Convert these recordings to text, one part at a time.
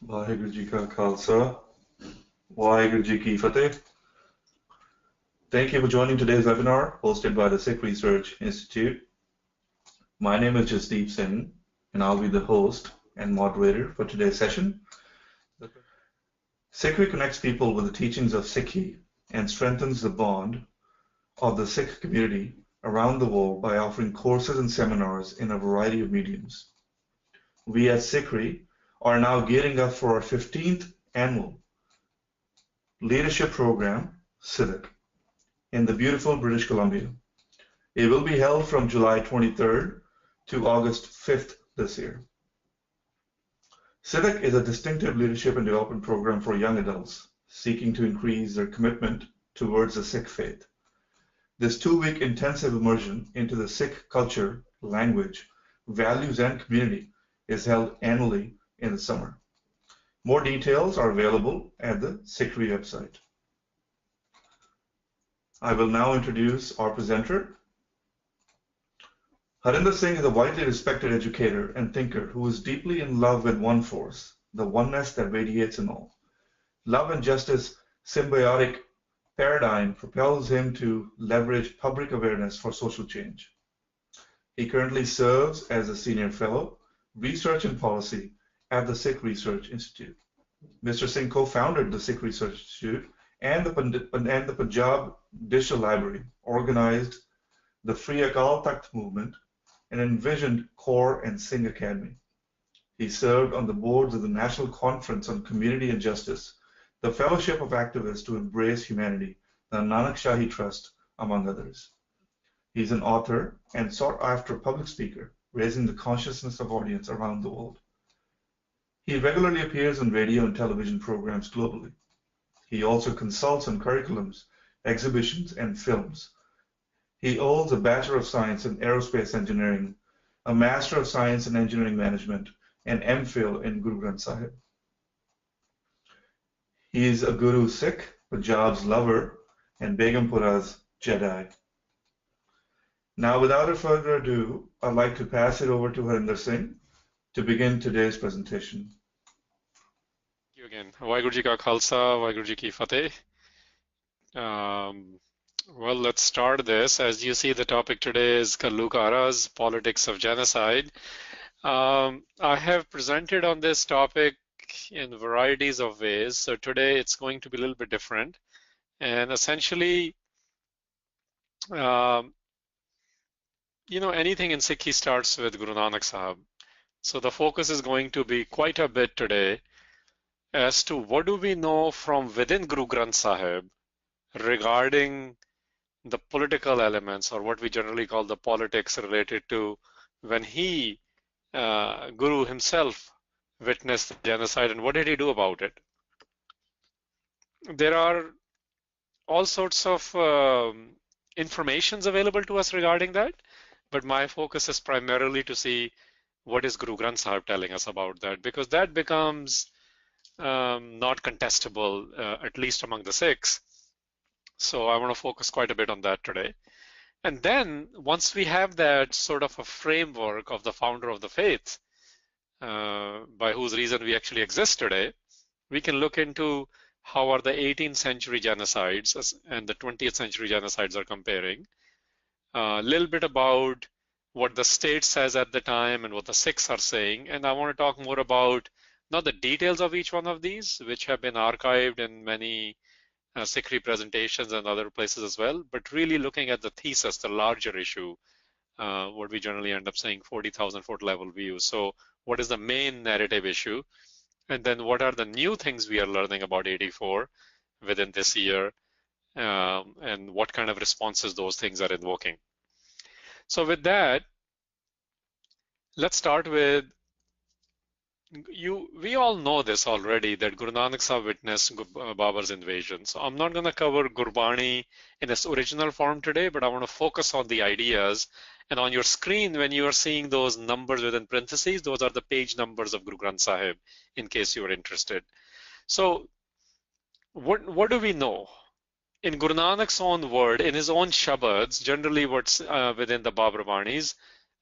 ਵਾਹਿਗੁਰੂ ਜੀ ਕਾ ਖਾਲਸਾ, ਵਾਹਿਗੁਰੂ ਜੀ ਕੀ fateh. Thank you for joining today's webinar hosted by the Sikh Research Institute. My name is Jasdeep Singh, and I'll be the host and moderator for today's session. SikhRI connects people with the teachings of SikhRI and strengthens the bond of the Sikh community around the world by offering courses and seminars in a variety of mediums. We at SikhRI are now gearing up for our 15th annual leadership program, Civic, in the beautiful British Columbia. It will be held from July 23rd to August 5th this year. Civic is a distinctive leadership and development program for young adults seeking to increase their commitment towards the Sikh faith. This 2-week intensive immersion into the Sikh culture, language, values, and community is held annually in the summer. More details are available at the SikhRI website. I will now introduce our presenter. Harinder Singh is a widely respected educator and thinker who is deeply in love with one force, the oneness that radiates in all. Love and justice symbiotic paradigm propels him to leverage public awareness for social change. He currently serves as a senior fellow, research and policy at the Sikh Research Institute. Mr. Singh co-founded the Sikh Research Institute and the Panjab Digital Library, organized the free Akal Takht movement, and envisioned Kaur and Singh Academy. He served on the boards of the National Conference on Community and Justice, the Fellowship of Activists to Embrace Humanity, the Nanakshahi Trust, among others. He's an author and sought-after public speaker, raising the consciousness of audience around the world. He regularly appears on radio and television programs globally. He also consults on curriculums, exhibitions, and films. He holds a Bachelor of Science in Aerospace Engineering, a Master of Science in Engineering Management, and MPhil in Guru Granth Sahib. He is a Guru Sikh, Punjab's lover, and Begampura's Jedi. Now, without further ado, I'd like to pass it over to Harinder Singh to begin today's presentation. Thank you again. Vaheguru Ji Ka Khalsa, Vaheguru Ji Ki Fateh. Well, let's start this. As you see, the topic today is Ghallugharas, Politics of Genocide. I have presented on this topic in varieties of ways. So today it's going to be a little bit different. And essentially, anything in Sikhi starts with Guru Nanak Sahib. So the focus is going to be quite a bit today as to what do we know from within Guru Granth Sahib regarding the political elements, or what we generally call the politics related to when he, Guru himself, witnessed the genocide, and what did he do about it? There are all sorts of informations available to us regarding that, but my focus is primarily to see what is Guru Granth Sahib telling us about that, because that becomes not contestable, at least among the Sikhs. So I want to focus quite a bit on that today. And then once we have that sort of a framework of the founder of the faith, by whose reason we actually exist today, we can look into how are the 18th century genocides and the 20th century genocides are comparing. A little bit about what the state says at the time and what the Sikhs are saying. And I want to talk more about not the details of each one of these, which have been archived in many SikhRI presentations and other places as well, but really looking at the thesis, the larger issue, what we generally end up saying 40,000 foot level view. So what is the main narrative issue? And then what are the new things we are learning about 84 within this year, and what kind of responses those things are invoking. So with that, let's start with we all know this already, that Guru Nanak Sahib witnessed Babur's invasion. So I'm not going to cover Gurbani in its original form today, but I want to focus on the ideas. And on your screen, when you are seeing those numbers within parentheses, those are the page numbers of Guru Granth Sahib, in case you are interested. So what do we know? In Guru Nanak's own word, in his own shabads, generally what's within the Babur Banis,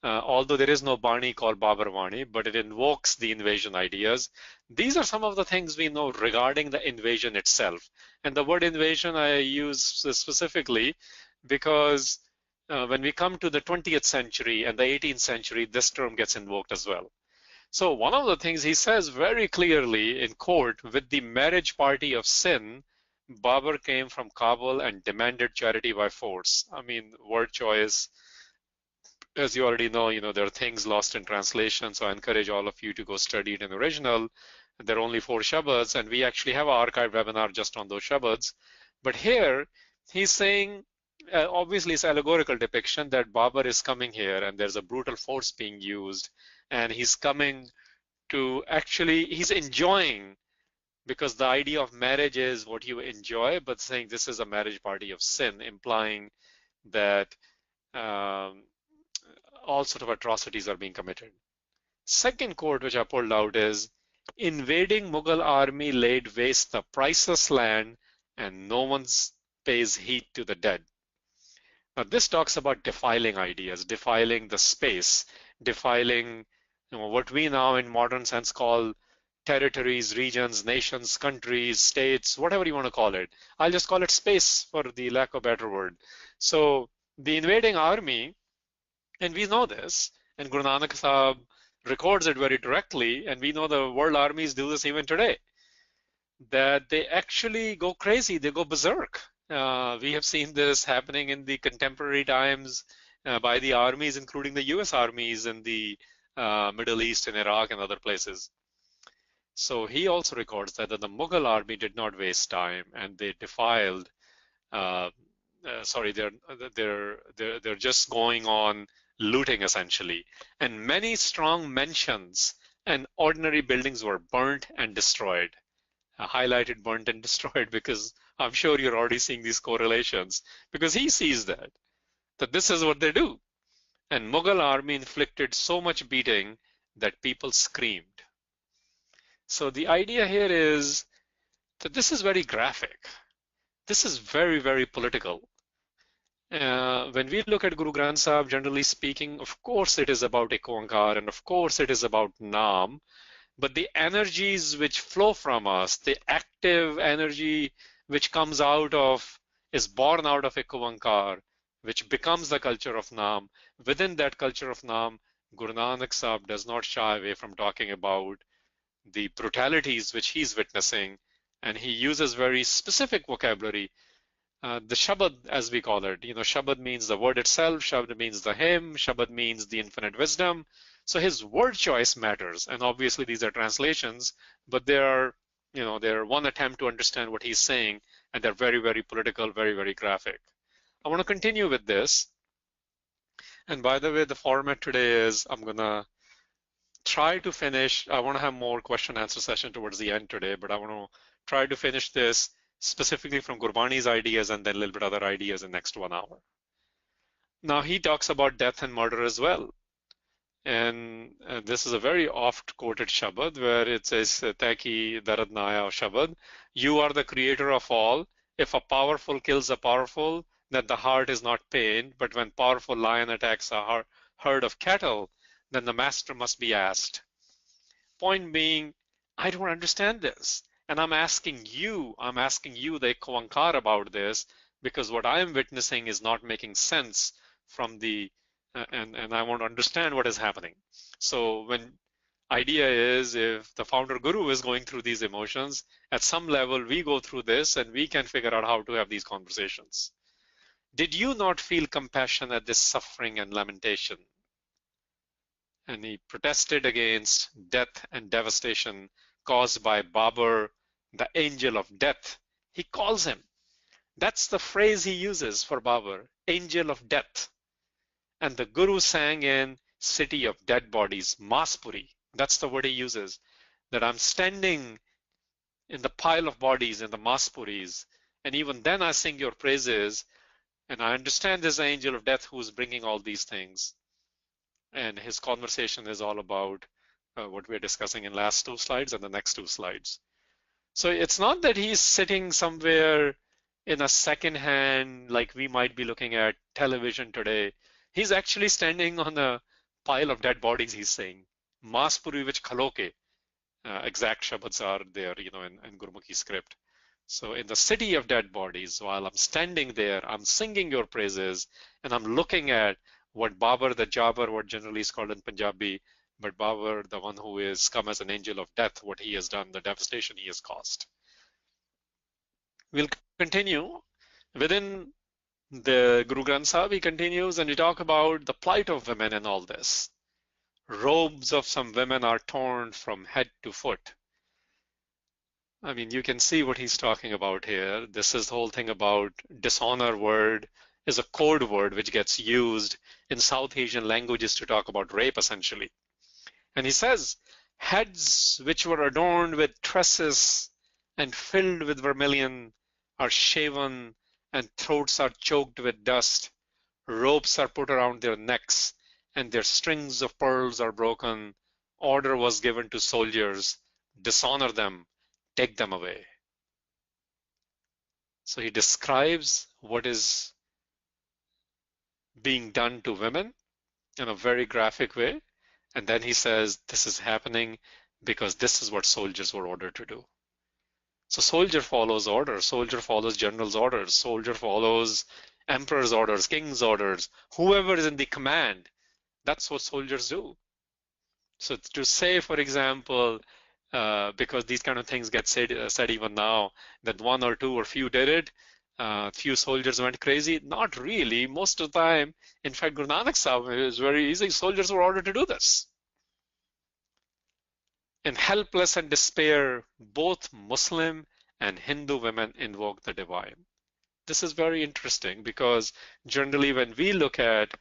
although there is no Bani called Babar Vani, but it invokes the invasion ideas. These are some of the things we know regarding the invasion itself. And the word invasion I use specifically because when we come to the 20th century and the 18th century, this term gets invoked as well. So one of the things he says very clearly in court, with the marriage party of sin, Babur came from Kabul and demanded charity by force. I mean, word choice, as you already know, there are things lost in translation, so I encourage all of you to go study it in original. There are only 4 shabads, and we actually have an archived webinar just on those shabads. But here, he's saying, obviously it's allegorical depiction that Babur is coming here and there's a brutal force being used, and he's coming to actually, he's enjoying, because the idea of marriage is what you enjoy, but saying this is a marriage party of sin, implying that all sort of atrocities are being committed. Second quote which I pulled out is, invading Mughal army laid waste the priceless land and no one pays heed to the dead. Now this talks about defiling ideas, defiling the space, defiling what we now in modern sense call territories, regions, nations, countries, states, whatever you want to call it. I'll just call it space for the lack of a better word. So the invading army, and we know this, and Guru Nanak Sahib records it very directly, and we know the world armies do this even today, that they actually go crazy, they go berserk. We have seen this happening in the contemporary times by the armies, including the US armies in the Middle East and Iraq and other places. So he also records that the Mughal army did not waste time, and they defiled. They're just going on looting essentially, and many strong mansions and ordinary buildings were burnt and destroyed. Highlighted burnt and destroyed because I'm sure you're already seeing these correlations, because he sees that this is what they do. And Mughal army inflicted so much beating that people screamed. So the idea here is that this is very graphic. This is very, very political. When we look at Guru Granth Sahib, generally speaking, of course it is about Ek Oankar, and of course it is about Naam, but the energies which flow from us, the active energy which comes out of, is born out of Ek Oankar, which becomes the culture of Naam. Within that culture of Naam, Guru Nanak Sahib does not shy away from talking about the brutalities which he's witnessing, and he uses very specific vocabulary. The Shabad, as we call it, Shabad means the word itself, Shabad means the hymn, Shabad means the infinite wisdom. So his word choice matters, and obviously these are translations, but they're one attempt to understand what he's saying, and they're very, very political, very, very graphic. I want to continue with this. And by the way, the format today is I'm going to try to finish. I want to have more question answer session towards the end today, but I want to try to finish this specifically from Gurbani's ideas and then a little bit other ideas in the next 1 hour. Now he talks about death and murder as well. And this is a very oft quoted Shabad where it says, Taki Darad Naya Shabad, you are the creator of all. If a powerful kills a powerful, then the heart is not pained. But when powerful lion attacks a herd of cattle, then the master must be asked. Point being, I don't understand this. And I'm asking you, the Ek Oankar, about this, because what I am witnessing is not making sense from the, and I want to understand what is happening. So when idea is, if the founder guru is going through these emotions, at some level we go through this and we can figure out how to have these conversations. Did you not feel compassion at this suffering and lamentation? And he protested against death and devastation caused by Babur, the angel of death. He calls him. That's the phrase he uses for Babur, angel of death. And the Guru sang in city of dead bodies, Maspuri. That's the word he uses, that I'm standing in the pile of bodies in the Maspuris. And even then I sing your praises. And I understand this angel of death who's bringing all these things. And his conversation is all about what we're discussing in last 2 slides and the next 2 slides. So it's not that he's sitting somewhere in a second hand, like we might be looking at television today. He's actually standing on a pile of dead bodies, he's saying. Maspuri which khaloke, exact shabads are there, in Gurmukhi script. So in the city of dead bodies, while I'm standing there, I'm singing your praises, and I'm looking at what Babar the Jabbar, what generally is called in Punjabi, but Babar, the one who is come as an angel of death, what he has done, the devastation he has caused. We'll continue. Within the Guru Granth Sahib, he continues and he talk about the plight of women in all this. Robes of some women are torn from head to foot. I mean, you can see what he's talking about here. This is the whole thing about dishonor word is a code word which gets used in South Asian languages to talk about rape, essentially. And he says, heads which were adorned with tresses and filled with vermilion are shaven and throats are choked with dust. Ropes are put around their necks and their strings of pearls are broken. Order was given to soldiers, dishonor them, take them away. So he describes what is being done to women in a very graphic way. And then he says, this is happening because this is what soldiers were ordered to do. So soldier follows orders, soldier follows general's orders, soldier follows emperor's orders, king's orders, whoever is in the command. That's what soldiers do. So to say, for example, because these kind of things get said even now, that one or two or few did it, few soldiers went crazy. Not really. Most of the time, in fact, Guru Nanak Sahib is very easy. Soldiers were ordered to do this. In helpless and despair, both Muslim and Hindu women invoke the divine. This is very interesting because generally when we look at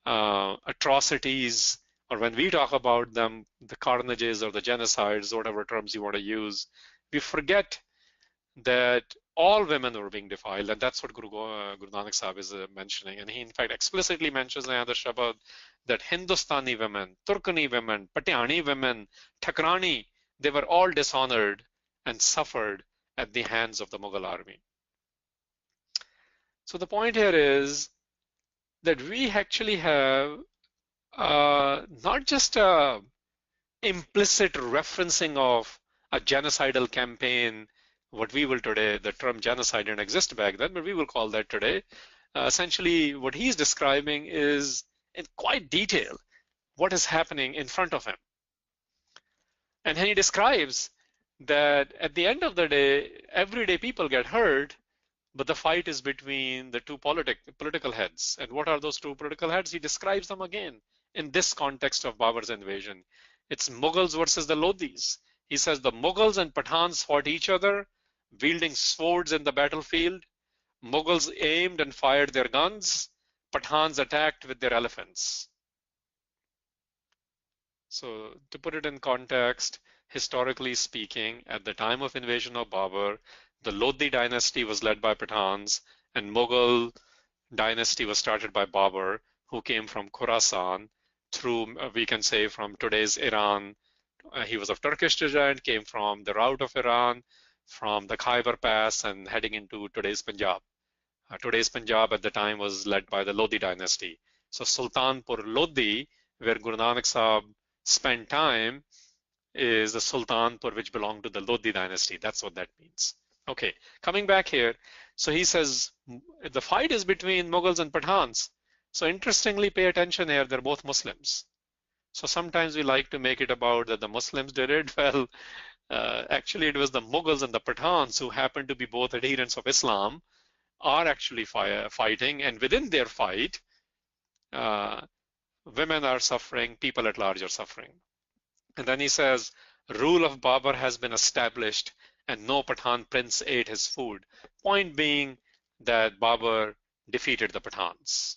atrocities or when we talk about them, the carnages or the genocides, whatever terms you want to use, we forget that all women were being defiled, and that's what Guru Nanak Sahib is mentioning. And he, in fact, explicitly mentions in another Shabad that Hindustani women, Turkani women, Patiani women, Thakrani, they were all dishonored and suffered at the hands of the Mughal army. So the point here is that we actually have not just a implicit referencing of a genocidal campaign, what we will today, the term genocide didn't exist back then, but we will call that today. Essentially, what he's describing is in quite detail what is happening in front of him. And he describes that at the end of the day, everyday people get hurt, but the fight is between the two political heads. And what are those two political heads? He describes them again in this context of Babur's invasion. It's Mughals versus the Lodhis. He says the Mughals and Pathans fought each other, wielding swords in the battlefield. Mughals aimed and fired their guns. Pathans attacked with their elephants. So to put it in context, historically speaking, at the time of invasion of Babur, the Lodhi dynasty was led by Pathans, and Mughal dynasty was started by Babur, who came from Khorasan through, we can say, from today's Iran. He was of Turkish descent, came from the route of Iran, from the Khyber Pass, and heading into today's Punjab. Today's Punjab at the time was led by the Lodhi dynasty. So Sultanpur Lodhi, where Guru Nanak Sahib spent time, is the Sultanpur which belonged to the Lodhi dynasty. That's what that means. Okay, coming back here. So he says the fight is between Mughals and Pathans. So interestingly, pay attention here, they're both Muslims. So sometimes we like to make it about that the Muslims did it. Well, actually it was the Mughals and the Pathans, who happen to be both adherents of Islam, are actually fighting, and within their fight, women are suffering, people at large are suffering. And then he says, rule of Babur has been established and no Pathan prince ate his food. Point being that Babur defeated the Pathans.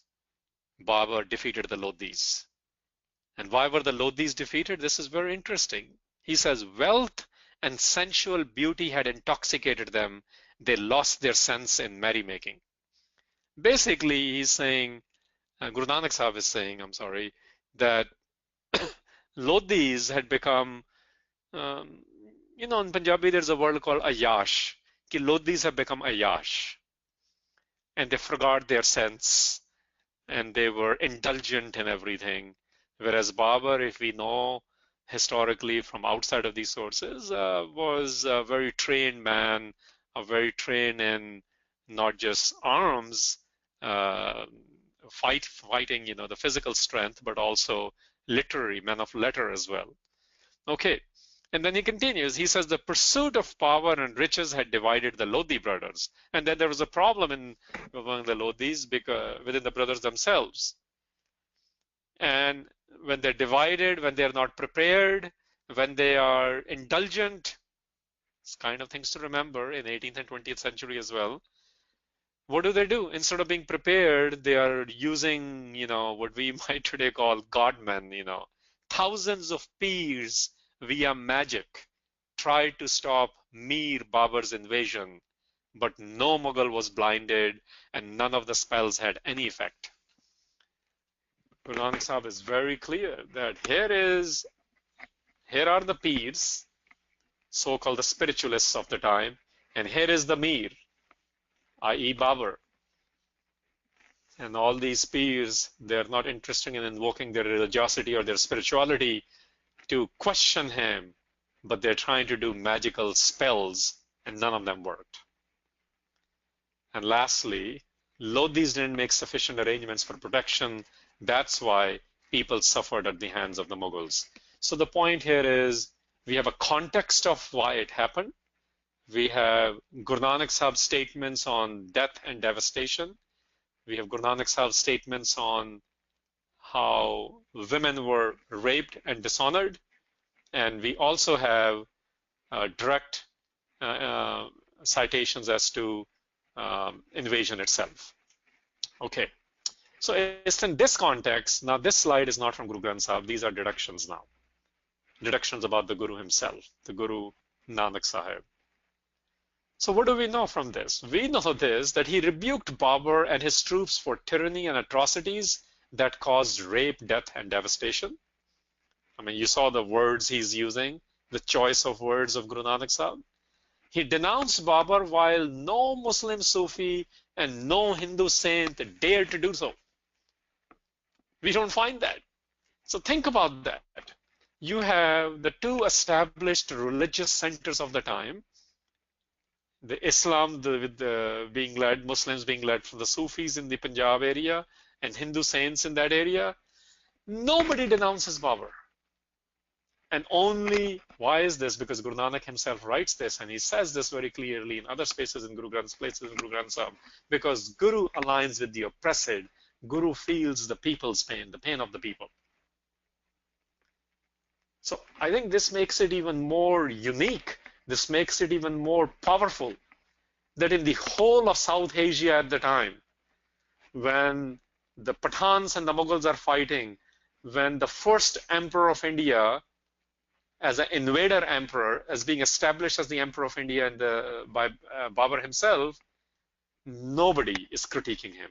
Babur defeated the Lodhis. And why were the Lodhis defeated? This is very interesting. He says, wealth and sensual beauty had intoxicated them. They lost their sense in merrymaking. Basically, he's saying, Guru Nanak Sahib is saying, that Lodhis had become, in Punjabi there's a word called ayash, ki Lodhis have become ayash. And they forgot their sense, and they were indulgent in everything. Whereas Babur, if we know historically from outside of these sources, was a very trained man, a very trained in not just arms, uh, fighting, the physical strength, but also literary, man of letter as well. Okay. And then he continues, he says the pursuit of power and riches had divided the Lodhi brothers. And then there was a problem among the Lodhis because within the brothers themselves. And when they're divided, when they're not prepared, when they are indulgent, it's kind of things to remember in 18th and 20th century as well. What do? Instead of being prepared, they are using, what we might today call godmen, thousands of peers via magic tried to stop Mir Babur's invasion, but no Mughal was blinded and none of the spells had any effect. Guru Nanak Sahib is very clear that here are the peers, so-called the spiritualists of the time, and here is the Mir, i.e. Babur. And all these peers, they're not interested in invoking their religiosity or their spirituality to question him, but they're trying to do magical spells, and none of them worked. And lastly, Lodhis didn't make sufficient arrangements for protection. That's why people suffered at the hands of the Mughals. So the point here is we have a context of why it happened. We have Guru Nanak Sahib's statements on death and devastation. We have Guru Nanak Sahib's statements on how women were raped and dishonored. And we also have direct citations as to invasion itself. Okay, so it's in this context. Now, this slide is not from Guru Granth Sahib. These are deductions now. Deductions about the Guru himself, the Guru Nanak Sahib. So what do we know from this? We know this, that he rebuked Babur and his troops for tyranny and atrocities that caused rape, death, and devastation. I mean, you saw the words he's using, the choice of words of Guru Nanak Sahib. He denounced Babur while no Muslim Sufi and no Hindu saint dared to do so. We don't find that. So think about that. You have the two established religious centers of the time, the Islam being led, Muslims being led from the Sufis in the Panjab area and Hindu saints in that area. Nobody denounces Babur. And only, why is this? Because Guru Nanak himself writes this, and he says this very clearly in other spaces in Guru Granth's places in Guru Granth Sahib. Because Guru aligns with the oppressed, Guru feels the people's pain, the pain of the people. So I think this makes it even more unique. This makes it even more powerful that in the whole of South Asia at the time, when the Pathans and the Mughals are fighting, when the first emperor of India, as an invader emperor, as being established as the emperor of India and by Babur himself, nobody is critiquing him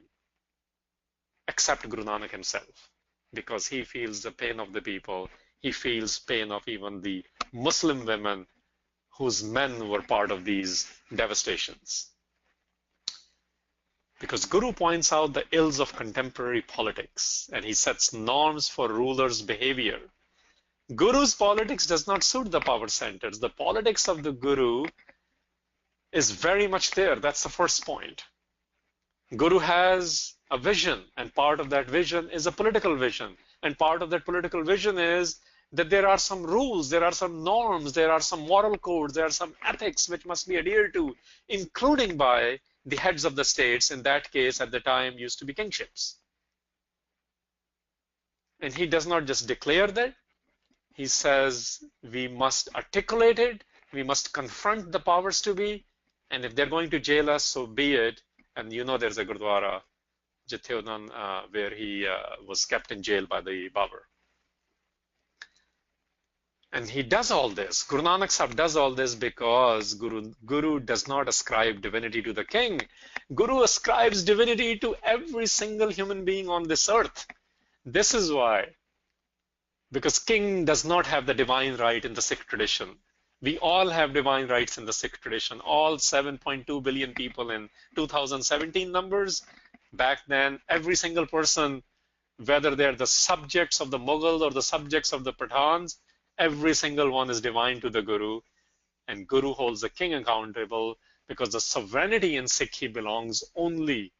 except Guru Nanak himself, because he feels the pain of the people. He feels pain of even the Muslim women whose men were part of these devastations. Because Guru points out the ills of contemporary politics, and he sets norms for rulers' behavior. Guru's politics does not suit the power centers. The politics of the Guru is very much there. That's the first point. Guru has a vision, and part of that vision is a political vision. And part of that political vision is that there are some rules, there are some norms, there are some moral codes, there are some ethics which must be adhered to, including by the heads of the states. In that case, at the time, used to be kingships. And he does not just declare that. He says we must articulate it, we must confront the powers to be, and if they're going to jail us, so be it. And you know there's a Gurdwara, Jithyodan, where he was kept in jail by the Babur. And he does all this. Guru Nanak Sahib does all this because Guru does not ascribe divinity to the king. Guru ascribes divinity to every single human being on this earth. This is why. Because king does not have the divine right in the Sikh tradition. We all have divine rights in the Sikh tradition. All 7.2 billion people in 2017 numbers. Back then, every single person whether they're the subjects of the Mughals or the subjects of the Pathans, every single one is divine to the Guru, and Guru holds the king accountable because the sovereignty in Sikhi belongs only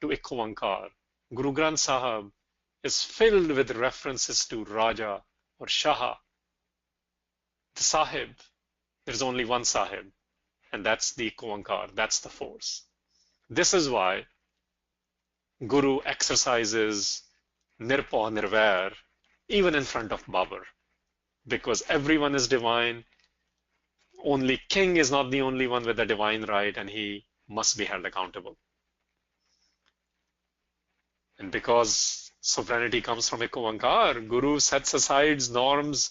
to Ik Oankar. Guru Granth Sahib is filled with references to Raja or Shah. The Sahib, there's only one Sahib, and that's the Ik Oankar, that's the force. This is why Guru exercises Nirpa Nirvair even in front of Babur, because everyone is divine. Only king is not the only one with the divine right, and he must be held accountable. And because sovereignty comes from Ik Oankar, Guru sets aside norms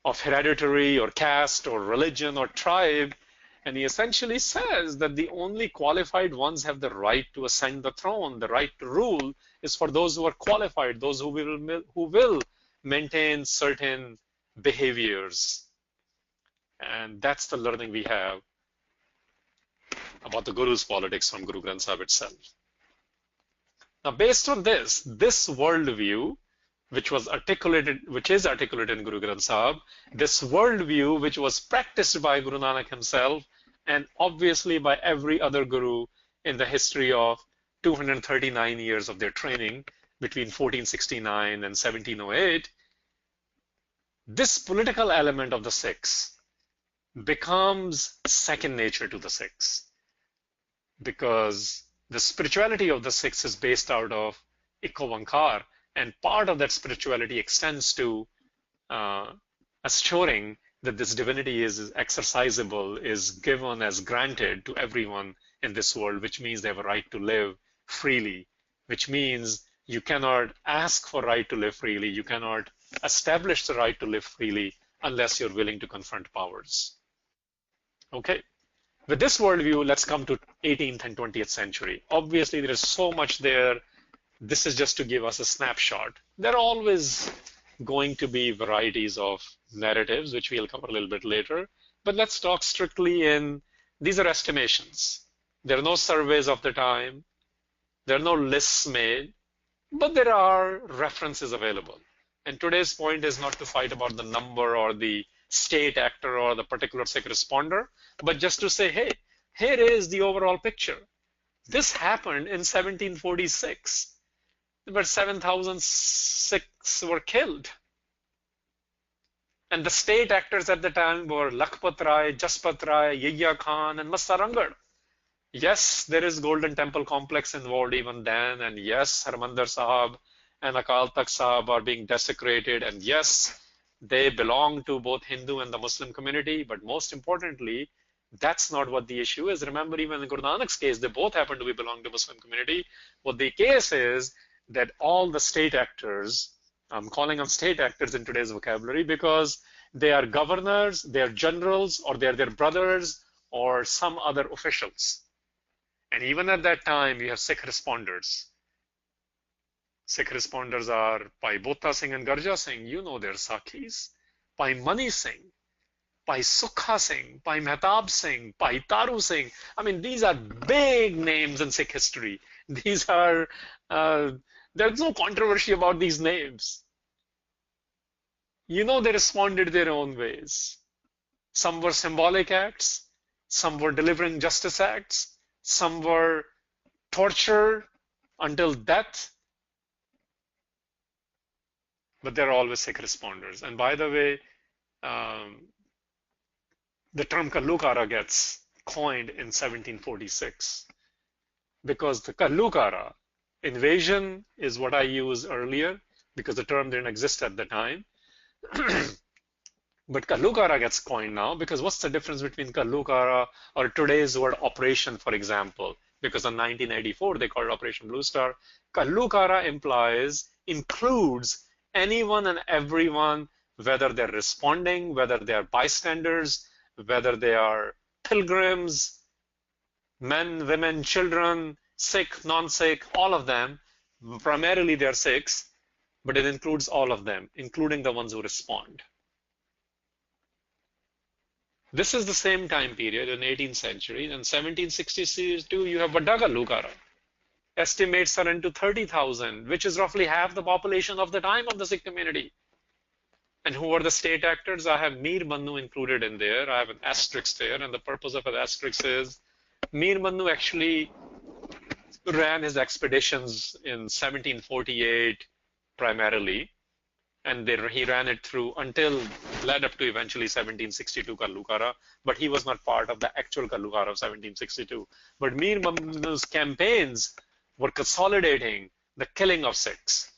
of hereditary or caste or religion or tribe, and he essentially says that the only qualified ones have the right to ascend the throne. The right to rule is for those who are qualified, those who will maintain certain behaviors. And that's the learning we have about the Guru's politics from Guru Granth Sahib itself. Now, based on this worldview, which is articulated in Guru Granth Sahib, this worldview which was practiced by Guru Nanak himself and obviously by every other Guru in the history of 239 years of their training between 1469 and 1708, this political element of the Sikhs becomes second nature to the Sikhs, because the spirituality of the Sikhs is based out of Ik Oankar, and part of that spirituality extends to assuring that this divinity is exercisable, is given as granted to everyone in this world, which means they have a right to live freely, which means you cannot ask for right to live freely, you cannot establish the right to live freely unless you're willing to confront powers. Okay. With this worldview, let's come to 18th and 20th century. Obviously, there is so much there. This is just to give us a snapshot. There are always going to be varieties of narratives, which we'll cover a little bit later. But let's talk strictly in, these are estimations. There are no surveys of the time. There are no lists made, but there are references available. And today's point is not to fight about the number or the state actor or the particular Sikh responder, but just to say, hey, here is the overall picture. This happened in 1746, but 7,000 Sikhs were killed. And the state actors at the time were Lakhpat Rai, Jaspat Rai, Yahya Khan, and Masarangad. Yes, there is Golden Temple complex involved even then, and yes, Harinder Sahib and Akal Takht Sahib are being desecrated, and yes, they belong to both Hindu and the Muslim community, but most importantly, that's not what the issue is. Remember, even in Guru Nanak's case, they both happen to be belong to Muslim community. What the case is that all the state actors, I'm calling them state actors in today's vocabulary because they are governors, they are generals, or they're their brothers, or some other officials. And even at that time, you have Sikh responders. Sikh responders are Bhai Bota Singh and Garja Singh. You know their Sakhis. Bhai Mani Singh, Bhai Sukha Singh, Bhai Mehtab Singh, Bhai Taru Singh. I mean, these are big names in Sikh history. These are, there's no controversy about these names. You know, they responded their own ways. Some were symbolic acts, some were delivering justice acts, some were torture until death. But they're always Sikh responders. And by the way, the term Ghallugharas gets coined in 1746 because the Ghallugharas invasion is what I used earlier because the term didn't exist at the time. But Ghallugharas gets coined now because what's the difference between Ghallugharas or today's word operation, for example? Because in 1984 they called it Operation Blue Star. Ghallugharas includes anyone and everyone, whether they're responding, whether they are bystanders, whether they are pilgrims, men, women, children, Sikh, non-Sikh, all of them. Primarily they're Sikhs, but it includes all of them, including the ones who respond. This is the same time period in 18th century. In 1762, you have Vadda Ghallugharas. Estimates are into 30,000, which is roughly half the population of the time of the Sikh community. And who are the state actors? I have Mir Mannu included in there. I have an asterisk there, and the purpose of an asterisk is Mir Mannu actually ran his expeditions in 1748 primarily, and he ran it through until led up to eventually 1762 Ghallugharas, but he was not part of the actual Ghallugharas of 1762. But Mir Mannu's campaigns were consolidating the killing of Sikhs.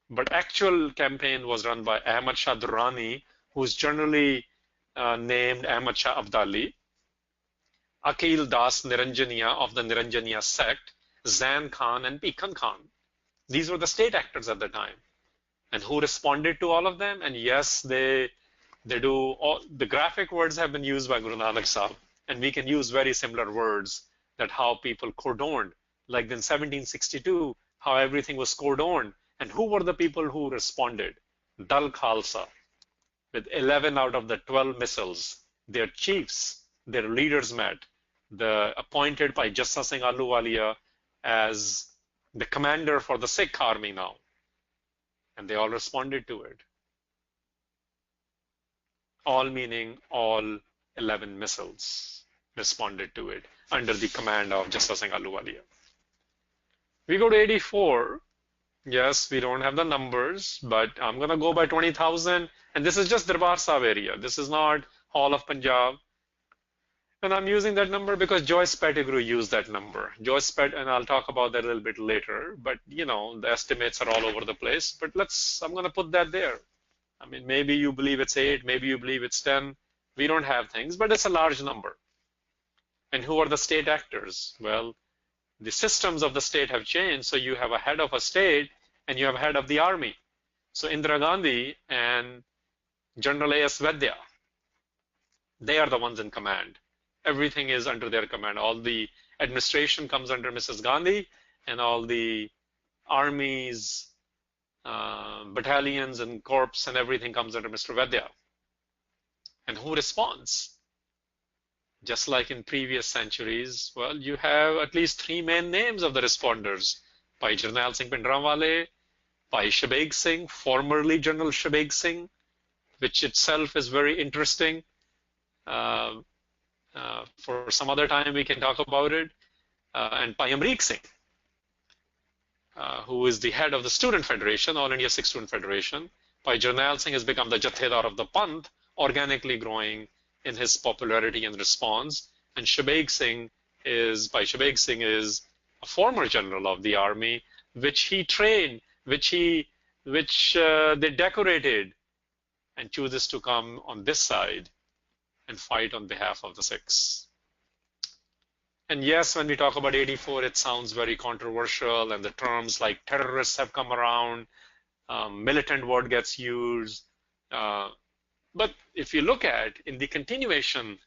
But actual campaign was run by Ahmad Shah Durrani, who's generally named Ahmad Shah Abdali, Akil Das Niranjaniya of the Niranjaniya sect, Zain Khan, and Pekan Khan. These were the state actors at the time. And who responded to all of them? And yes, they do. All, the graphic words have been used by Guru Nanak Sahib, and we can use very similar words that how people cordoned, like in 1762, how everything was cordoned. And who were the people who responded? Dal Khalsa, with 11 out of the 12 missiles. Their chiefs, their leaders met, appointed by Jassa Singh Ahluwalia as the commander for the Sikh army now. And they all responded to it. All meaning all 11 missiles responded to it under the command of Jassa Singh Ahluwalia. We go to 84. Yes, we don't have the numbers, but I'm going to go by 20,000. And this is just Darbar Sahib area. This is not all of Punjab. And I'm using that number because Joyce Pettigrew used that number. And I'll talk about that a little bit later. But, you know, the estimates are all over the place. But I'm going to put that there. I mean, maybe you believe it's 8, maybe you believe it's 10. We don't have things, but it's a large number. And who are the state actors? Well, the systems of the state have changed. So you have a head of a state and you have a head of the army. So Indira Gandhi and General A.S. Vaidya, they are the ones in command. Everything is under their command. All the administration comes under Mrs. Gandhi, and all the armies, battalions and corps and everything comes under Mr. Vaidya. And who responds? Just like in previous centuries, well, you have at least 3 main names of the responders. Bhai Jarnail Singh Bhindranwale, Bhai Shabeg Singh, formerly General Shabeg Singh, which itself is very interesting. For some other time we can talk about it. And Bhai Amrik Singh, who is the head of the Student Federation, All India Sikh Student Federation. Bhai Jarnail Singh has become the Jathedar of the Panth, organically growing in his popularity and response. And Shabeg Singh is a former general of the army, which he trained, which they decorated, and chooses to come on this side and fight on behalf of the Sikhs. And yes, when we talk about 84, it sounds very controversial, and the terms like terrorists have come around, militant word gets used. But if you look at in the continuation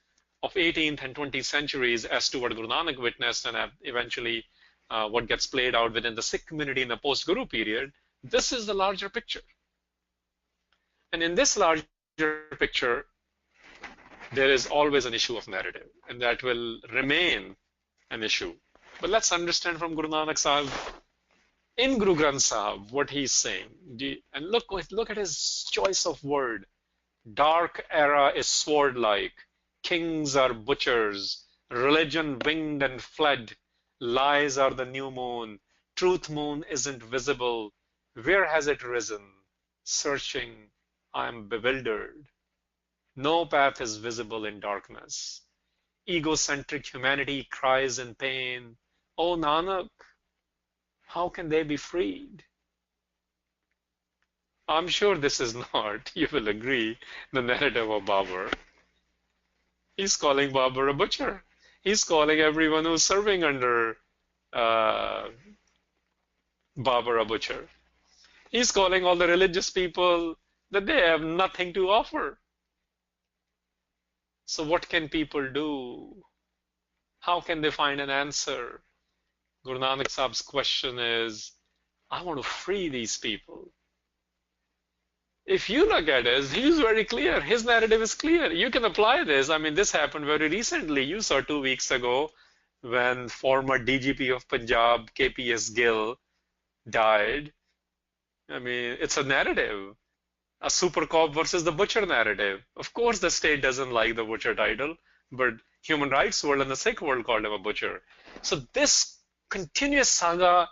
of 18th and 20th centuries as to what Guru Nanak witnessed and eventually what gets played out within the Sikh community in the post-Guru period, this is the larger picture. And in this larger picture, there is always an issue of narrative, and that will remain an issue. But let's understand from Guru Nanak Sahib, in Guru Granth Sahib, what he's saying. And look at his choice of word. Dark era is sword-like, kings are butchers, religion winged and fled, lies are the new moon, truth moon isn't visible, where has it risen? Searching, I am bewildered. No path is visible in darkness. Egocentric humanity cries in pain, O Nanak, how can they be freed? I'm sure this is not, you will agree, the narrative of Babur. He's calling Babur a butcher. He's calling everyone who's serving under Babur a butcher. He's calling all the religious people that they have nothing to offer. So what can people do? How can they find an answer? Guru Nanak Sahib's question is, I want to free these people. If you look at it, he's very clear. His narrative is clear. You can apply this. I mean, this happened very recently. You saw 2 weeks ago when former DGP of Punjab, KPS Gill, died. I mean, it's a narrative, a super cop versus the butcher narrative. Of course, the state doesn't like the butcher title, but human rights world and the Sikh world called him a butcher. So this continuous saga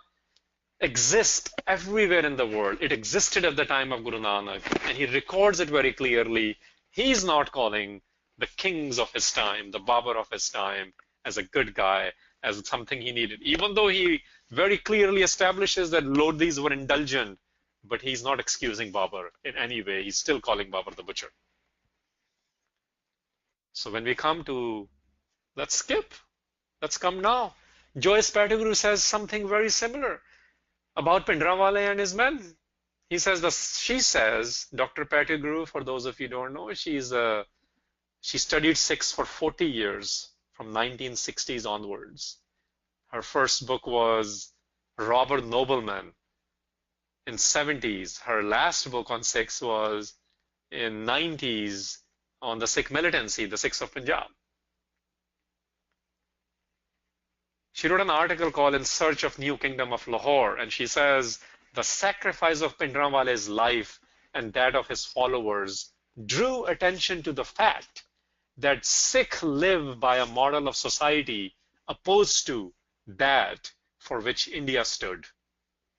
exists everywhere in the world. It existed at the time of Guru Nanak, and he records it very clearly. He's not calling the kings of his time, the Babur of his time, as a good guy, as something he needed, even though he very clearly establishes that Lodhis were indulgent, but he's not excusing Babur in any way. He's still calling Babur the butcher. So when we come to, let's skip, let's come now. Joyce Pettigrew says something very similar about Bhindranwale and his men. She says, Dr. Pettigrew, for those of you who don't know, she studied Sikhs for 40 years, from 1960s onwards. Her first book was Robber Nobleman in 70s. Her last book on Sikhs was in 90s on the Sikh militancy, the Sikhs of Punjab. She wrote an article called In Search of New Kingdom of Lahore, and she says, the sacrifice of Bhindranwale's life and that of his followers drew attention to the fact that Sikh live by a model of society opposed to that for which India stood.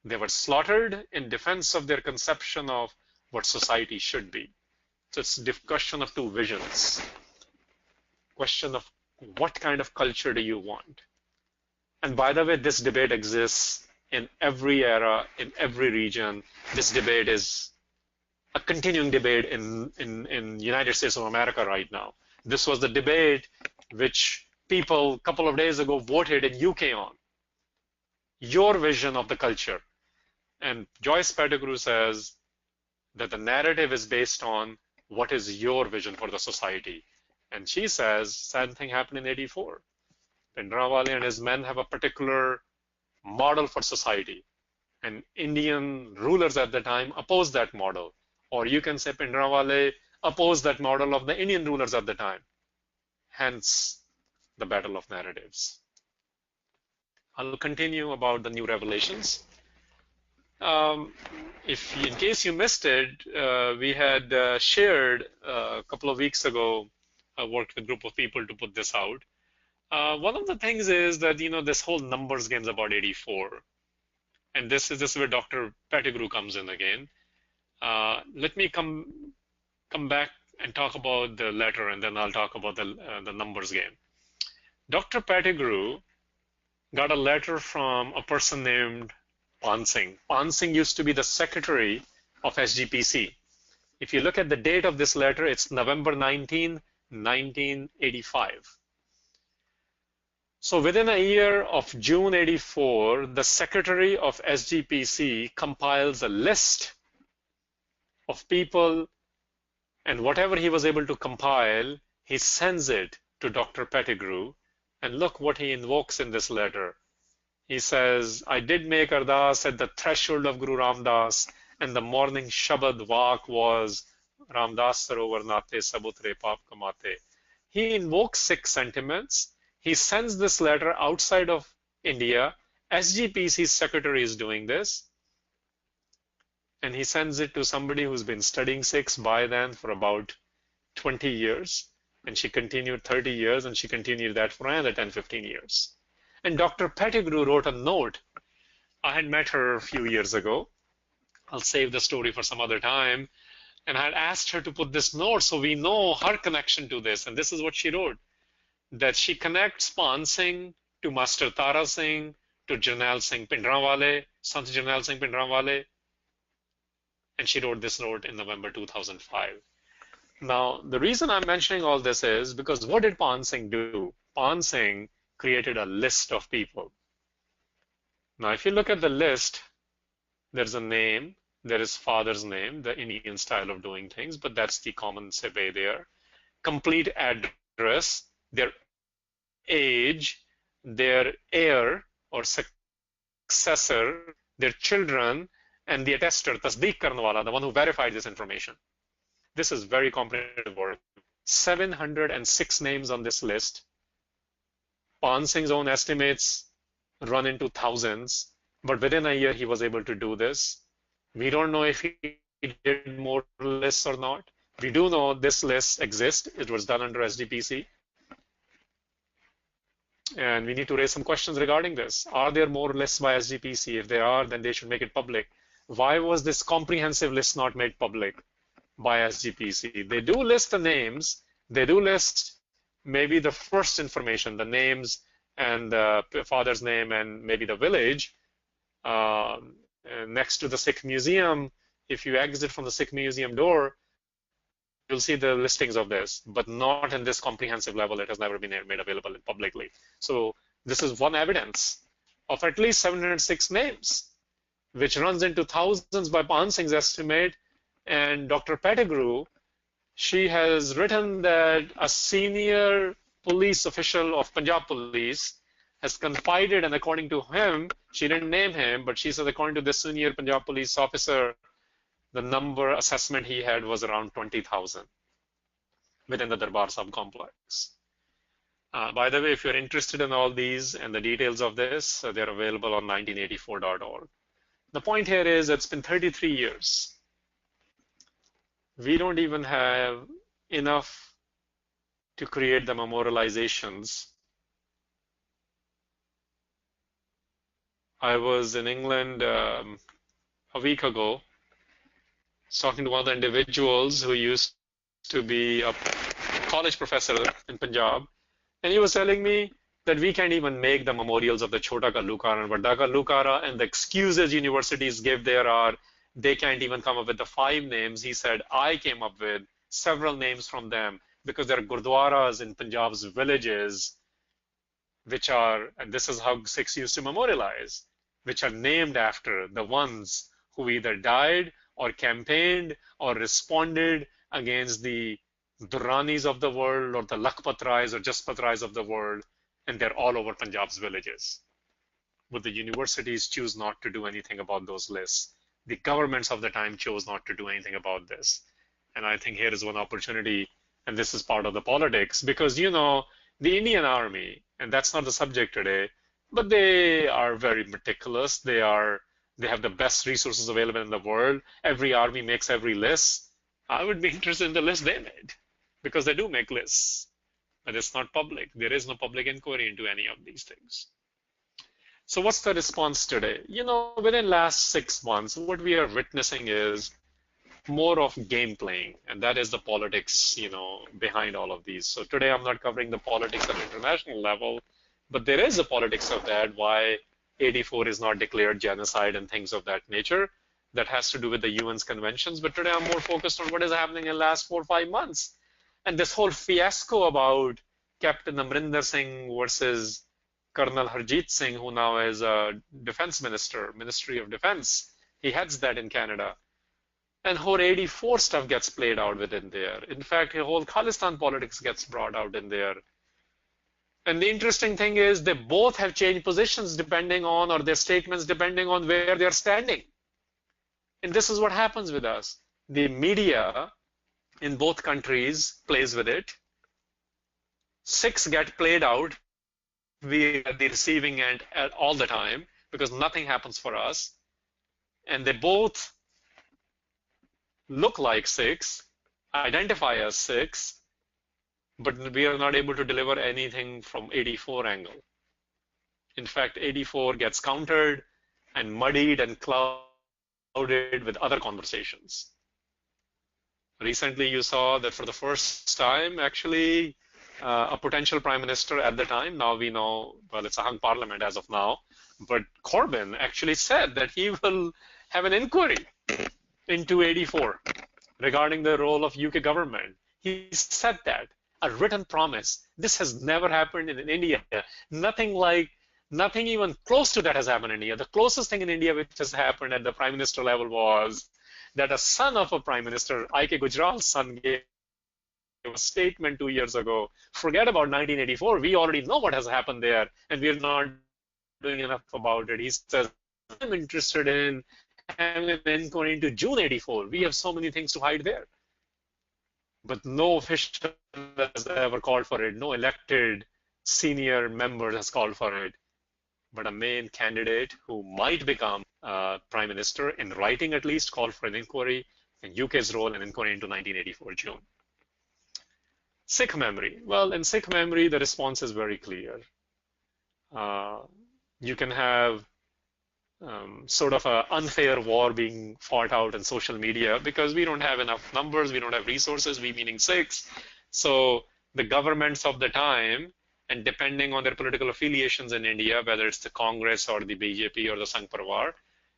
They were slaughtered in defense of their conception of what society should be. So it's a question of two visions. Question of what kind of culture do you want? And by the way, this debate exists in every era, in every region. This debate is a continuing debate in United States of America right now. This was the debate which people a couple of days ago voted in UK on. Your vision of the culture. And Joyce Pettigrew says that the narrative is based on what is your vision for the society. And she says, same thing happened in 84. Bhindranwale and his men have a particular model for society. And Indian rulers at the time opposed that model. Or you can say Bhindranwale opposed that model of the Indian rulers at the time. Hence, the battle of narratives. I'll continue about the new revelations. In case you missed it, we had shared a couple of weeks ago. I worked with a group of people to put this out. One of the things is that, this whole numbers game is about 84. And this is where Dr. Pettigrew comes in again. Let me come back and talk about the letter, and then I'll talk about the numbers game. Dr. Pettigrew got a letter from a person named Pan Singh. Pan Singh used to be the secretary of SGPC. If you look at the date of this letter, it's November 19, 1985. So within a year of June 84, the secretary of SGPC compiles a list of people, and whatever he was able to compile, he sends it to Dr. Pettigrew. And look what he invokes in this letter. He says, I did make ardas at the threshold of Guru Ramdas, and the morning Shabad Vak was Ramdas Sarovar Nate Sabutre Pap Kamate. He invokes Sikh sentiments. He sends this letter outside of India. SGPC's secretary is doing this. And he sends it to somebody who's been studying Sikhs by then for about 20 years. And she continued 30 years, and she continued that for another 10, 15 years. And Dr. Pettigrew wrote a note. I had met her a few years ago. I'll save the story for some other time. And I had asked her to put this note so we know her connection to this. And this is what she wrote, that she connects Pan Singh to Master Tara Singh, to Jarnail Singh Bhindranwale, Sant Jarnail Singh Bhindranwale. And she wrote this note in November 2005. Now, the reason I'm mentioning all this is because what did Pan Singh do? Pan Singh created a list of people. Now, if you look at the list, there's a name, there is father's name, the Indian style of doing things, but that's the common way there. Complete address, their age, their heir or successor, their children, and the attester, tasdeeq karne wala, the one who verified this information. This is very comprehensive work. 706 names on this list. Pan Singh's own estimates run into thousands, but within a year he was able to do this. We don't know if he did more lists or not. We do know this list exists. It was done under SDPC. And we need to raise some questions regarding this. Are there more lists by SDPC? If there are, then they should make it public. Why was this comprehensive list not made public by SDPC? They do list the names. They do list maybe the first information, the names and the father's name and maybe the village. Next to the Sikh Museum, if you exit from the Sikh Museum door, you'll see the listings of this, but not in this comprehensive level. It has never been made available publicly. So this is one evidence of at least 706 names, which runs into thousands by Pan Singh's estimate. And Dr. Pettigrew, she has written that a senior police official of Punjab Police has confided, and according to him, she didn't name him, but she says according to this senior Punjab police officer, the number assessment he had was around 20,000 within the Darbar Sahib complex. By the way, if you're interested in all these and the details of this, they're available on 1984.org. The point here is it's been 33 years. We don't even have enough to create the memorializations. I was in England a week ago talking to one of the individuals who used to be a college professor in Punjab, and he was telling me that we can't even make the memorials of the Chota Ghallugharas and Vadda Ghallugharas, and the excuses universities give there are they can't even come up with the 5 names. He said, I came up with several names from them because there are gurdwaras in Punjab's villages which are, and this is how Sikhs used to memorialize, which are named after the ones who either died or campaigned or responded against the Duranis of the world or the Lakhpatrais or Jaspatrais of the world, and they're all over Punjab's villages. But the universities choose not to do anything about those lists. The governments of the time chose not to do anything about this. And I think here is one opportunity, and this is part of the politics, because, you know, the Indian Army, and that's not the subject today, but they are very meticulous. They have the best resources available in the world. Every army makes every list. I would be interested in the list they made, because they do make lists, but it's not public. There is no public inquiry into any of these things. So what's the response today? You know, within last 6 months, what we are witnessing is more of game playing, and that is the politics, you know, behind all of these. So today I'm not covering the politics at international level, but there is a politics of that, why 84 is not declared genocide and things of that nature. That has to do with the UN's conventions. But today I'm more focused on what is happening in the last 4 or 5 months. And this whole fiasco about Captain Harinder Singh versus Colonel Harjit Singh, who now is a defense minister, Ministry of Defense. He heads that in Canada. And whole 84 stuff gets played out within there. In fact, the whole Khalistan politics gets brought out in there. And the interesting thing is they both have changed positions depending on, or their statements depending on where they're standing. And this is what happens with us. The media in both countries plays with it. Sikhs get played out. We are the receiving end all the time because nothing happens for us. And they both look like Sikhs, identify as Sikhs, but we are not able to deliver anything from 84 angle. In fact, 84 gets countered and muddied and clouded with other conversations. Recently, you saw that for the first time, actually, a potential prime minister at the time, now we know, well, it's a hung parliament as of now, but Corbyn actually said that he will have an inquiry into 84 regarding the role of UK government. He said that, a written promise. This has never happened in India. Nothing even close to that has happened in India. The closest thing in India which has happened at the prime minister level was that a son of a prime minister, I.K. Gujral's son, gave a statement 2 years ago. Forget about 1984. We already know what has happened there, and we're not doing enough about it. He says, I'm interested in having an inquiry into June 84. We have so many things to hide there. But no official has ever called for it. No elected senior member has called for it, but a main candidate who might become prime minister, in writing at least, called for an inquiry in UK's role in inquiry into 1984 June. Sikh memory. Well, in Sikh memory, the response is very clear. You can have sort of an unfair war being fought out in social media because we don't have enough numbers, we don't have resources, we meaning Sikhs. So the governments of the time, and depending on their political affiliations in India, whether it's the Congress or the BJP or the Sangh Parvar,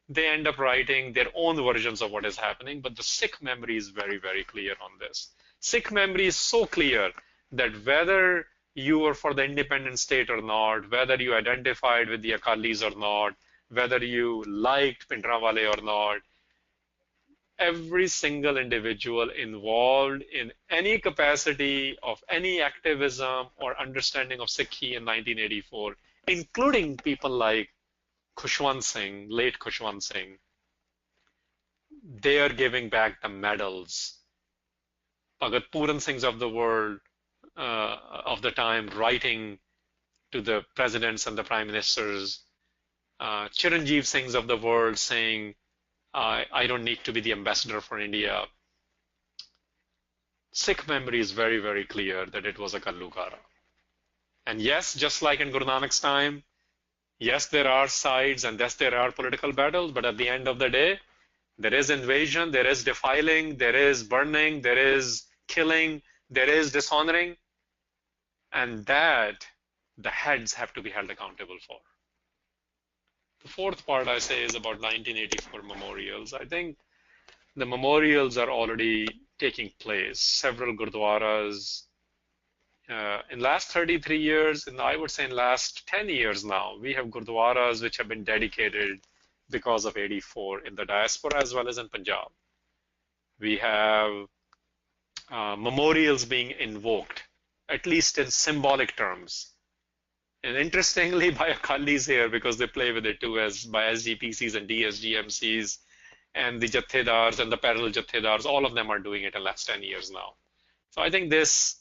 they end up writing their own versions of what is happening. But the Sikh memory is very, very clear on this. Sikh memory is so clear that whether you were for the independent state or not, whether you identified with the Akalis or not, whether you liked Pindrawale or not, every single individual involved in any capacity of any activism or understanding of Sikhi in 1984, including people like Khushwant Singh, late Khushwant Singh, they are giving back the medals. Bhagat Puran Singhs of the world, of the time, writing to the presidents and the prime ministers, Chiranjeev Singhs of the world saying, I don't need to be the ambassador for India. Sikh memory is very, very clear that it was a Ghallugharas. And yes, just like in Guru Nanak's time, yes, there are sides and yes, there are political battles, but at the end of the day, there is invasion, there is defiling, there is burning, there is killing, there is dishonoring, and that the heads have to be held accountable for. The fourth part I say is about 1984 memorials. I think the memorials are already taking place. Several gurdwaras in last 33 years, and I would say in last 10 years now, we have gurdwaras which have been dedicated because of 84 in the diaspora as well as in Punjab. We have memorials being invoked, at least in symbolic terms. And interestingly, by Akalis here, because they play with it too, as by SGPCs and DSGMCs and the Jathedars and the parallel Jathedars, all of them are doing it in the last 10 years now. So I think this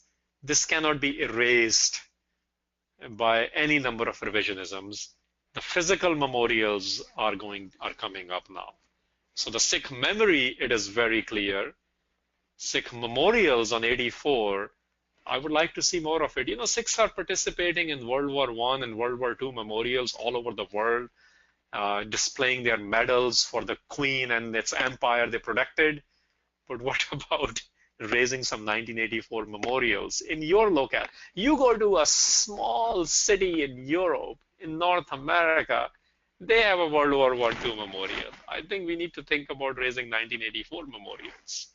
cannot be erased by any number of revisionisms. The physical memorials are coming up now. So the Sikh memory, it is very clear. Sikh memorials on 84, I would like to see more of it. You know, Sikhs are participating in World War I and World War II memorials all over the world, displaying their medals for the Queen and its empire they protected. But what about raising some 1984 memorials in your locale? You go to a small city in Europe, in North America, they have a World War I/II memorial. I think we need to think about raising 1984 memorials.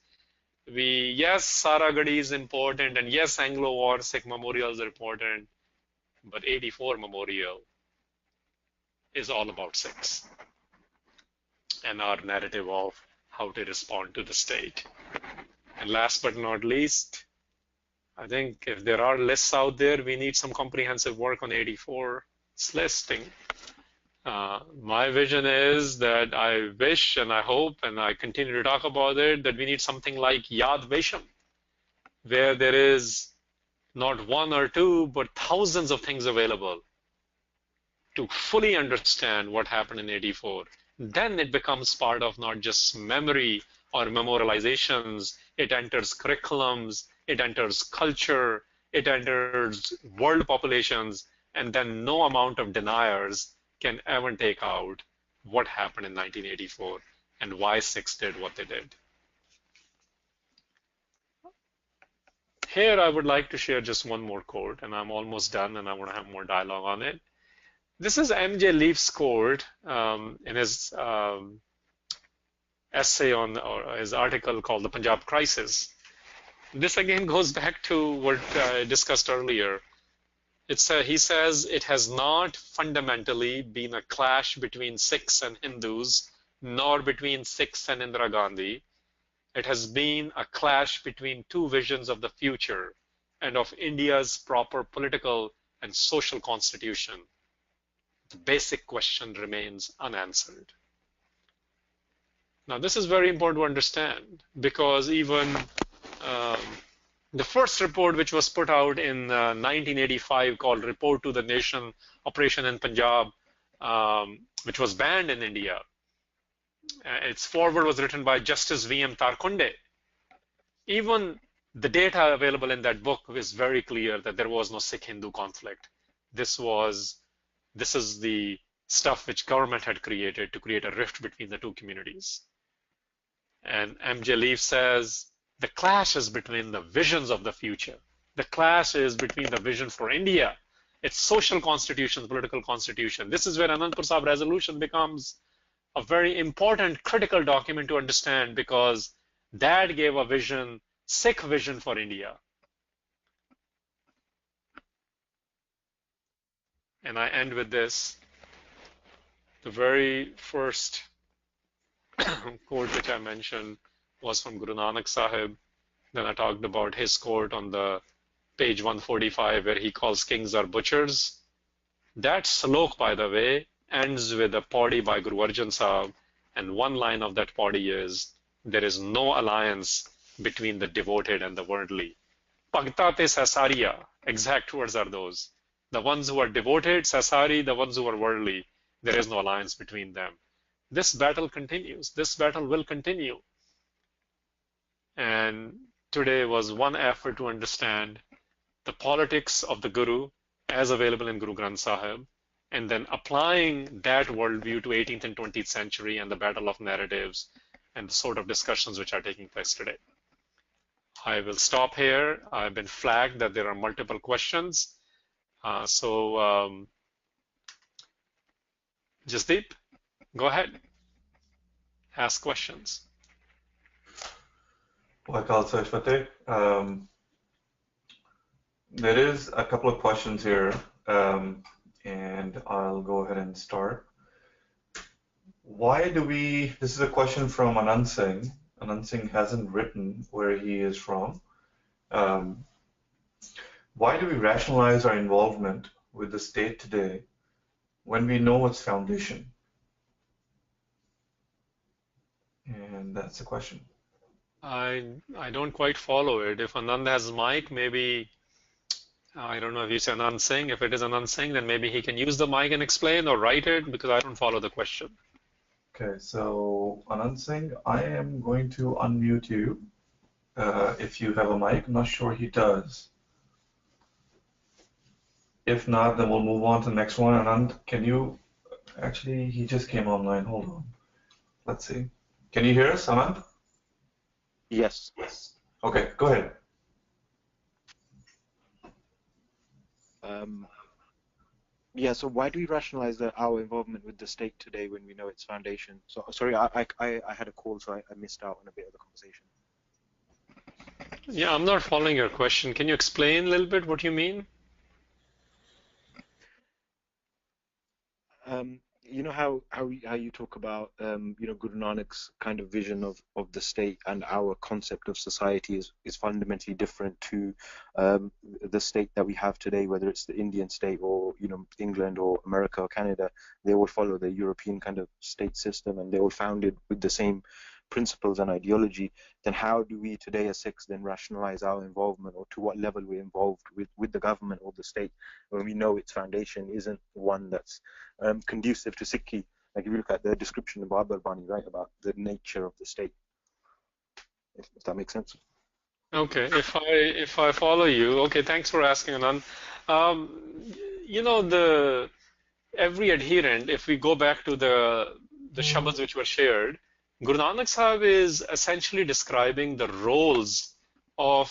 Yes, Saragadi is important, and yes, Anglo-War Sikh memorials are important, but 84 memorial is all about Sikhs and our narrative of how to respond to the state. And last but not least, I think if there are lists out there, we need some comprehensive work on 84's listing. My vision is that I wish and I hope and I continue to talk about it, that we need something like Yad Vaisham, where there is not one or two, but thousands of things available to fully understand what happened in 84. Then it becomes part of not just memory or memorializations, it enters curriculums, it enters culture, it enters world populations, and then no amount of deniers can ever take out what happened in 1984 and why Sikhs did what they did. Here I would like to share just one more quote, and I'm almost done and I want to have more dialogue on it. This is M.J. Leaf's quote in his essay on, or his article called The Punjab Crisis. This again goes back to what I discussed earlier. He says it has not fundamentally been a clash between Sikhs and Hindus, nor between Sikhs and Indira Gandhi. It has been a clash between two visions of the future and of India's proper political and social constitution. The basic question remains unanswered. Now, this is very important to understand because even The first report, which was put out in 1985, called Report to the Nation, Operation in Punjab, which was banned in India. Its foreword was written by Justice V.M. Tarkunde. Even the data available in that book is very clear that there was no Sikh-Hindu conflict. This is the stuff which government had created to create a rift between the two communities. And M.J. Leaf says, the clash is between the visions of the future. The clash is between the vision for India, its social constitution, political constitution. This is where Anandpur Sahib resolution becomes a very important, critical document to understand, because that gave a vision, Sikh vision for India. And I end with this. The very first quote which I mentioned was from Guru Nanak Sahib. Then I talked about his quote on the page 145, where he calls kings are butchers. That slok, by the way, ends with a paudi by Guru Arjan Sahib, and one line of that paudi is, there is no alliance between the devoted and the worldly. Bhagta te sasariya, exact words are those. The ones who are devoted, sasari, the ones who are worldly, there is no alliance between them. This battle continues. This battle will continue. And today was one effort to understand the politics of the Guru as available in Guru Granth Sahib, and then applying that worldview to 18th and 20th century and the battle of narratives and the sort of discussions which are taking place today. I will stop here. I've been flagged that there are multiple questions. So Jasdeep, go ahead. Ask questions. Akal Takht. There is a couple of questions here, and I'll go ahead and start. Why do we, this is a question from Anand Singh. Anand Singh hasn't written where he is from. Why do we rationalize our involvement with the state today when we know its foundation? And that's the question. I don't quite follow it. If Anand has a mic, maybe, I don't know if you say Anand Singh. If it is Anand Singh, then maybe he can use the mic and explain or write it, because I don't follow the question. Okay, so Anand Singh, I am going to unmute you if you have a mic. I'm not sure he does. If not, then we'll move on to the next one. Anand, can you, actually, he just came online. Hold on. Let's see. Can you hear us, Anand? Yes. Yes. Okay, go ahead. Yeah, so why do we rationalize our involvement with the state today when we know its foundation? So, sorry, I had a call, so I missed out on a bit of the conversation. Yeah, I'm not following your question. Can you explain a little bit what you mean? You know how you talk about Guru Nanak's kind of vision of the state, and our concept of society is fundamentally different to the state that we have today, whether it's the Indian state or England or America or Canada. They all follow the European kind of state system, and they're all founded with the same principles and ideology. Then how do we today as Sikhs then rationalize our involvement, or to what level we're involved with the government or the state, when we know its foundation isn't one that's conducive to SikhRI? Like if you look at the description of Babar Bani, right, about the nature of the state, if that makes sense. Okay, if I follow you, okay, thanks for asking, Anand. Every adherent, if we go back to the shabads which were shared, Guru Nanak Sahib is essentially describing the roles of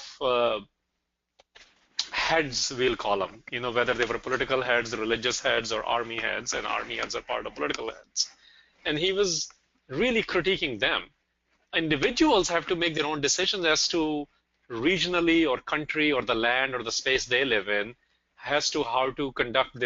heads, we'll call them, whether they were political heads, religious heads, or army heads, and army heads are part of political heads. And he was really critiquing them. Individuals have to make their own decisions as to regionally or country or the land or the space they live in, as to how to conduct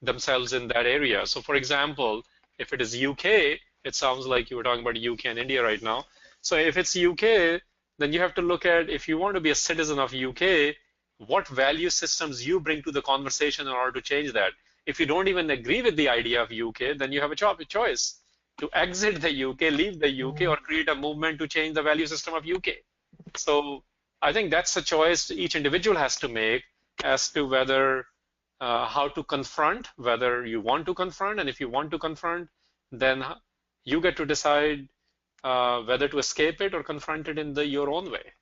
themselves in that area. So for example, if it is UK, it sounds like you were talking about UK and India right now. So if it's UK, then you have to look at, if you want to be a citizen of UK, what value systems you bring to the conversation in order to change that. If you don't even agree with the idea of UK, then you have a choice to exit the UK, leave the UK, or create a movement to change the value system of UK. So I think that's a choice each individual has to make as to whether how to confront, whether you want to confront, and if you want to confront, then you get to decide whether to escape it or confront it in your own way.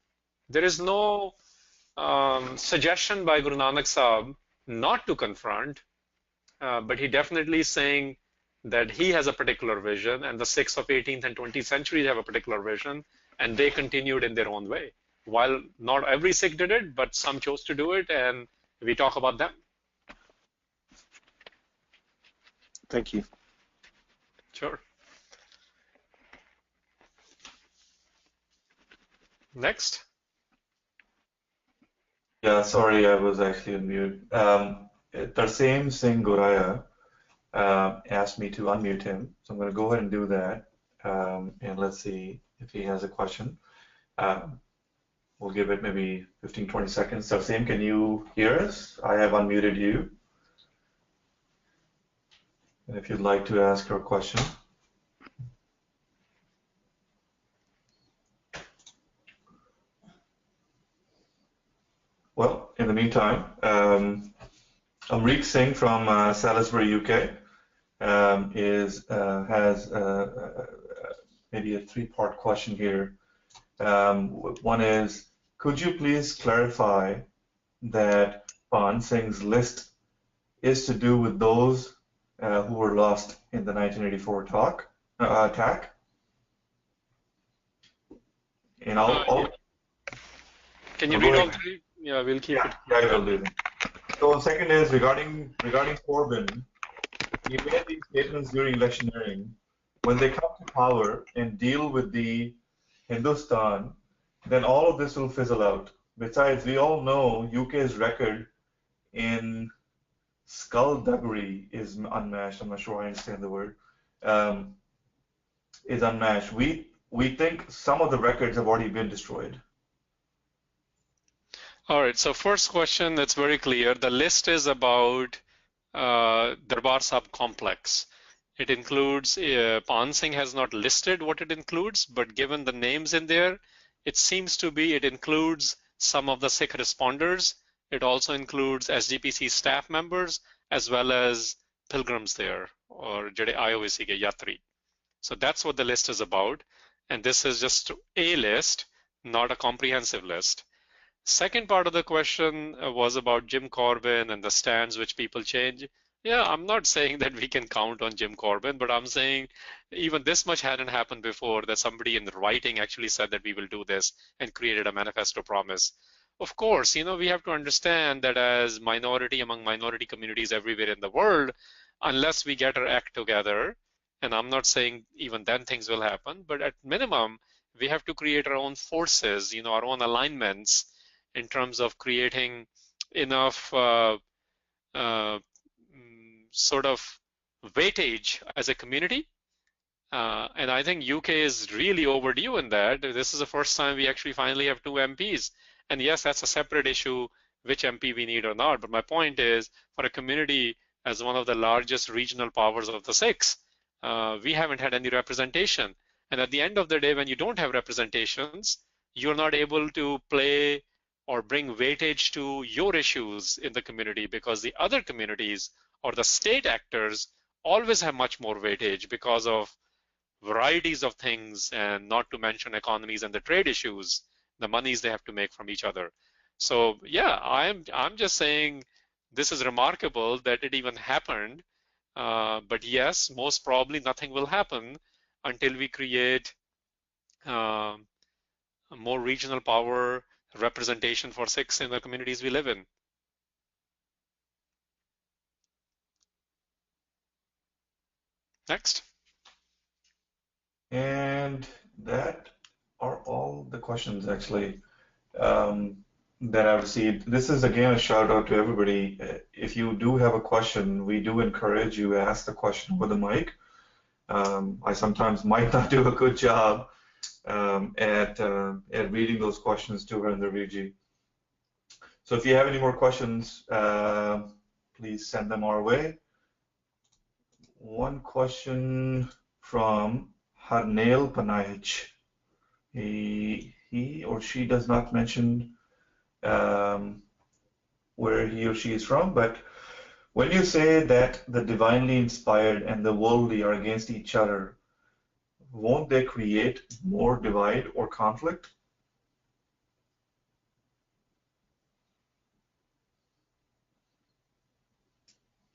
There is no suggestion by Guru Nanak Sahib not to confront, but he definitely is saying that he has a particular vision, and the Sikhs of 18th and 20th century have a particular vision, and they continued in their own way. While not every Sikh did it, but some chose to do it, and we talk about them. Thank you. Sure. Next. Yeah, sorry, I was actually on mute. Tarseem Singh Goraya asked me to unmute him, so I'm going to go ahead and do that. And let's see if he has a question. We'll give it maybe 15, 20 seconds. Tarseem, can you hear us? I have unmuted you. And if you'd like to ask your question. Well, in the meantime, Amrik Singh from Salisbury, UK, has maybe a three-part question here. One is, could you please clarify that Pan Singh's list is to do with those who were lost in the 1984 attack? And can you read all three? Yeah, we'll keep it. Yeah, I will do that. So second is regarding Corbyn. He made these statements during electioneering. When they come to power and deal with the Hindustan, then all of this will fizzle out. Besides, we all know UK's record in skullduggery is unmatched. I'm not sure I understand the word. Is unmatched. We think some of the records have already been destroyed. All right, so first question, that's very clear. The list is about Darbar Sahib complex. It includes, Pan Singh has not listed what it includes, but given the names in there, it seems to be it includes some of the Sikh responders. It also includes SGPC staff members as well as pilgrims there, or Jedi IOVC ke Yatri. So that's what the list is about. And this is just a list, not a comprehensive list. Second part of the question was about Jim Corbyn and the stands which people change. Yeah, I'm not saying that we can count on Jim Corbyn, but I'm saying even this much hadn't happened before, that somebody in the writing actually said that we will do this and created a manifesto promise. Of course, you know, we have to understand that as minority among minority communities everywhere in the world, unless we get our act together, and I'm not saying even then things will happen, but at minimum, we have to create our own forces, you know, our own alignments in terms of creating enough sort of weightage as a community. And I think UK is really overdue in that. This is the first time we actually finally have 2 MPs. And yes, that's a separate issue, which MP we need or not. But my point is, for a community as one of the largest regional powers of the Sikhs, we haven't had any representation. And at the end of the day, when you don't have representations, you're not able to play or bring weightage to your issues in the community, because the other communities or the state actors always have much more weightage because of varieties of things, and not to mention economies and the trade issues, the monies they have to make from each other. So yeah, I'm just saying this is remarkable that it even happened. But yes, most probably nothing will happen until we create more regional power representation for Sikhs in the communities we live in. Next. And that are all the questions actually that I've received. This is again a shout out to everybody. If you do have a question, we do encourage you to ask the question with a mic. I sometimes might not do a good job at reading those questions to Harinder Viji. So if you have any more questions, please send them our way. One question from Harnail Panayich. He or she does not mention where he or she is from, but when you say that the divinely inspired and the worldly are against each other, won't they create more divide or conflict?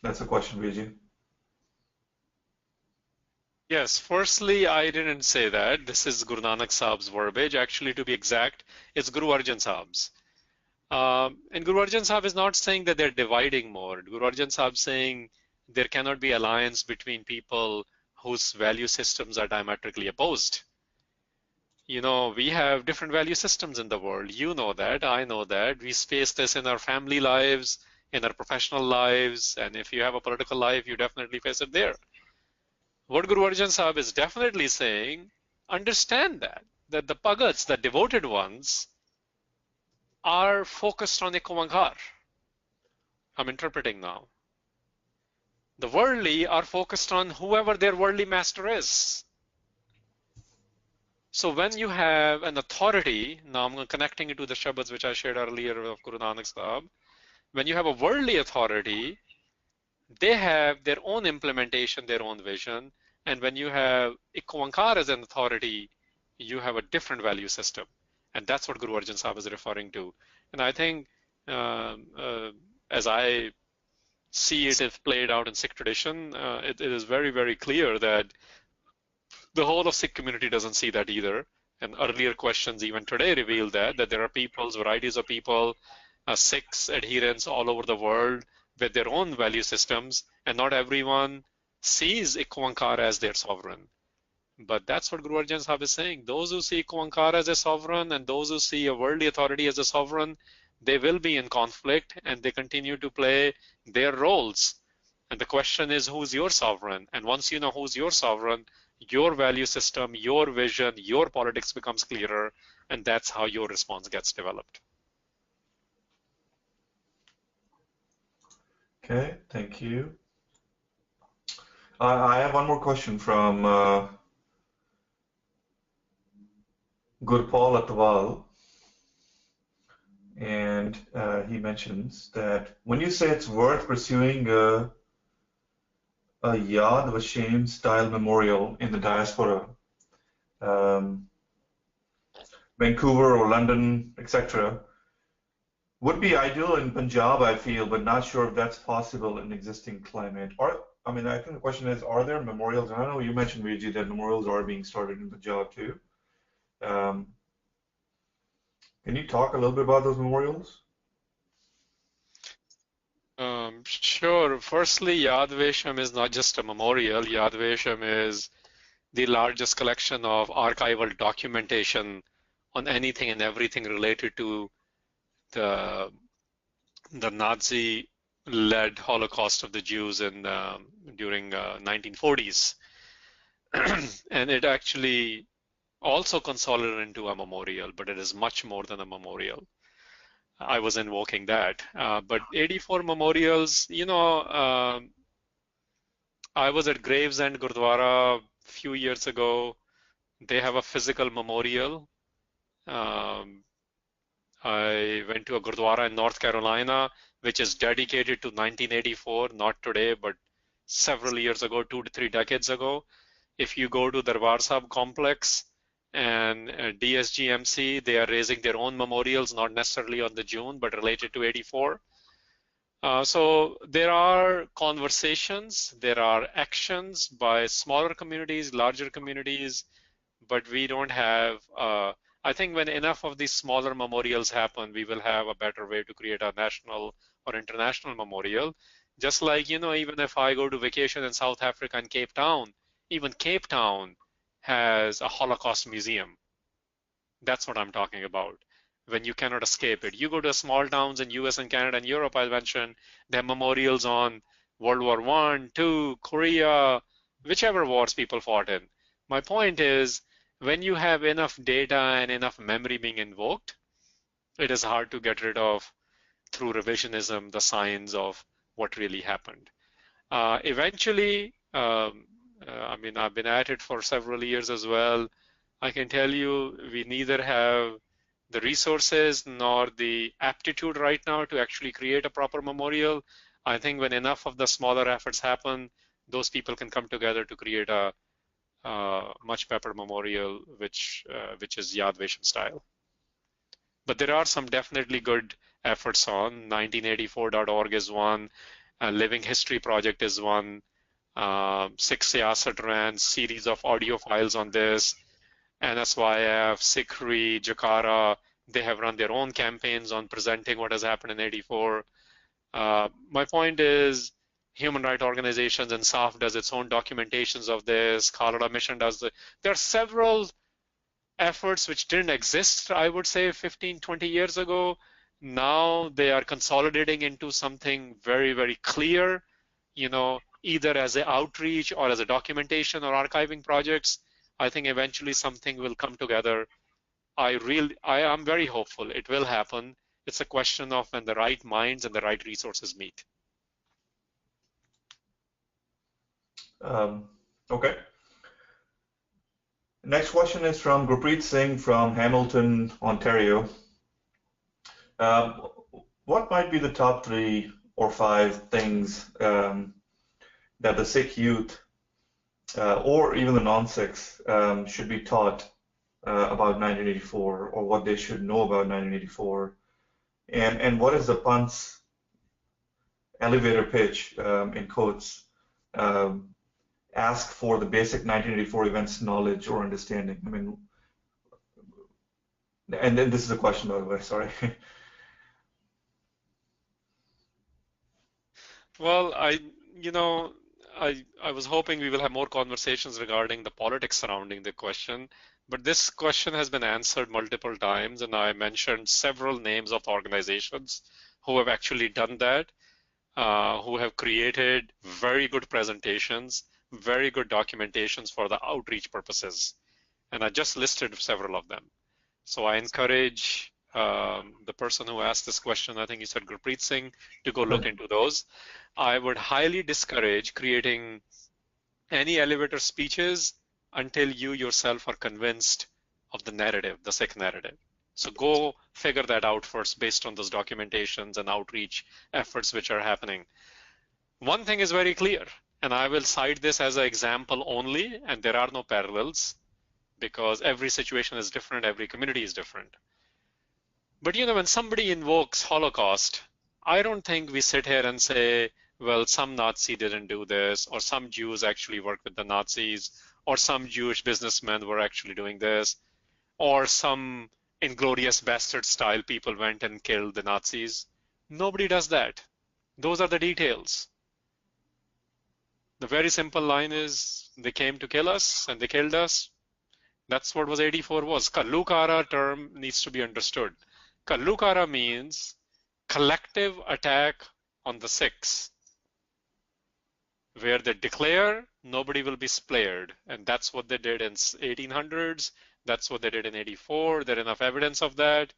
That's a question, Vijay. Yes, firstly, I didn't say that. This is Guru Nanak Sahib's verbiage. Actually, to be exact, it's Guru Arjan Sahib's. And Guru Arjan Sahib is not saying that they're dividing more. Guru Arjan Sahib is saying there cannot be alliance between people whose value systems are diametrically opposed. You know, we have different value systems in the world. You know that, I know that. We face this in our family lives, in our professional lives, and if you have a political life, you definitely face it there. What Guru Arjan Sahib is definitely saying, understand that the Bhagats, the devoted ones, are focused on ek oankar. I'm interpreting now. The worldly are focused on whoever their worldly master is. So when you have an authority, now I'm connecting it to the Shabads which I shared earlier of Guru Nanak Sahib, when you have a worldly authority, they have their own implementation, their own vision, and when you have ek oankar as an authority, you have a different value system. And that's what Guru Arjan Sahib is referring to. And I think as I see it is played out in Sikh tradition, it is very, very clear that the whole of Sikh community doesn't see that either. And earlier questions even today reveal that there are peoples, varieties of people, Sikhs, adherents all over the world with their own value systems, and not everyone sees ek oankar as their sovereign. But that's what Guru Arjan Sahib is saying. Those who see ek oankar as a sovereign and those who see a worldly authority as a sovereign, they will be in conflict and they continue to play their roles. And the question is, who's your sovereign? And once you know who's your sovereign, your value system, your vision, your politics becomes clearer, and that's how your response gets developed. Okay, thank you. I have one more question from Gurpal Atwal, and he mentions that when you say it's worth pursuing a Yad Vashem style memorial in the diaspora, Vancouver or London, etc., would be ideal in Punjab, I feel, but not sure if that's possible in existing climate. Or, I mean, I think the question is, are there memorials? And I know you mentioned, Vijay, that memorials are being started in Punjab too. Can you talk a little bit about those memorials? Sure. Firstly, Yad Vashem is not just a memorial. Yad Vashem is the largest collection of archival documentation on anything and everything related to the Nazi-led Holocaust of the Jews during 1940s. And it actually also consolidated into a memorial, but it is much more than a memorial. I was invoking that. But 84 memorials, you know, I was at Gravesend Gurdwara a few years ago. They have a physical memorial. I went to a Gurdwara in North Carolina, which is dedicated to 1984, not today, but several years ago, 2 to 3 decades ago. If you go to Darbar Sahib complex and DSGMC, they are raising their own memorials, not necessarily on the June, but related to 84. So there are conversations, there are actions by smaller communities, larger communities, but we don't have, I think when enough of these smaller memorials happen, we will have a better way to create a national or international memorial. Just like, you know, even if I go to vacation in South Africa and Cape Town, even Cape Town has a Holocaust museum. That's what I'm talking about. When you cannot escape it. You go to small towns in US and Canada and Europe, I mentioned, they have memorials on World War I, II, Korea, whichever wars people fought in. My point is, when you have enough data and enough memory being invoked, it is hard to get rid of, through revisionism, the signs of what really happened. Eventually, I mean, I've been at it for several years as well. I can tell you we neither have the resources nor the aptitude right now to actually create a proper memorial. I think when enough of the smaller efforts happen, those people can come together to create a much better memorial, which is Yad Vashem style. But there are some definitely good efforts on. 1984.org is one. Living History Project is one. Sikh Siyasat ran series of audio files on this. NSYF, SikhRI, Jakarta, they have run their own campaigns on presenting what has happened in 84. My point is, human rights organizations, and SAF does its own documentations of this. Khalada Mission does there are several efforts which didn't exist, I would say, 15, 20 years ago. Now they are consolidating into something very, very clear, either as an outreach or as a documentation or archiving projects. I think eventually something will come together. I am very hopeful it will happen. It's a question of when the right minds and the right resources meet. Okay. Next question is from Gurpreet Singh from Hamilton, Ontario. What might be the top 3 or 5 things that the Sikh youth or even the non-Sikhs should be taught about 1984, or what they should know about 1984? And what is the Panth's elevator pitch, in quotes, ask for the basic 1984 events knowledge or understanding? I mean, and then this is a question, by the way, sorry. Well, I was hoping we will have more conversations regarding the politics surrounding the question, but this question has been answered multiple times, and I mentioned several names of organizations who have actually done that, who have created very good presentations, very good documentations for the outreach purposes. And I just listed several of them. So I encourage the person who asked this question, I think he said Gurpreet Singh, to go look into those. I would highly discourage creating any elevator speeches until you yourself are convinced of the narrative, the Sikh narrative. So go figure that out first based on those documentations and outreach efforts which are happening. One thing is very clear, and I will cite this as an example only, and there are no parallels because every situation is different, every community is different. But when somebody invokes Holocaust, I don't think we sit here and say, well, some Nazi didn't do this, or some Jews actually worked with the Nazis, or some Jewish businessmen were actually doing this, or some Inglorious Bastard style people went and killed the Nazis. Nobody does that. Those are the details. The very simple line is, they came to kill us and they killed us. That's what 84 was. Ghallugharas term needs to be understood. Ghallugharas means collective attack on the Sikhs, where they declare nobody will be spared, and that's what they did in 1800s. That's what they did in 84. There's enough evidence of that.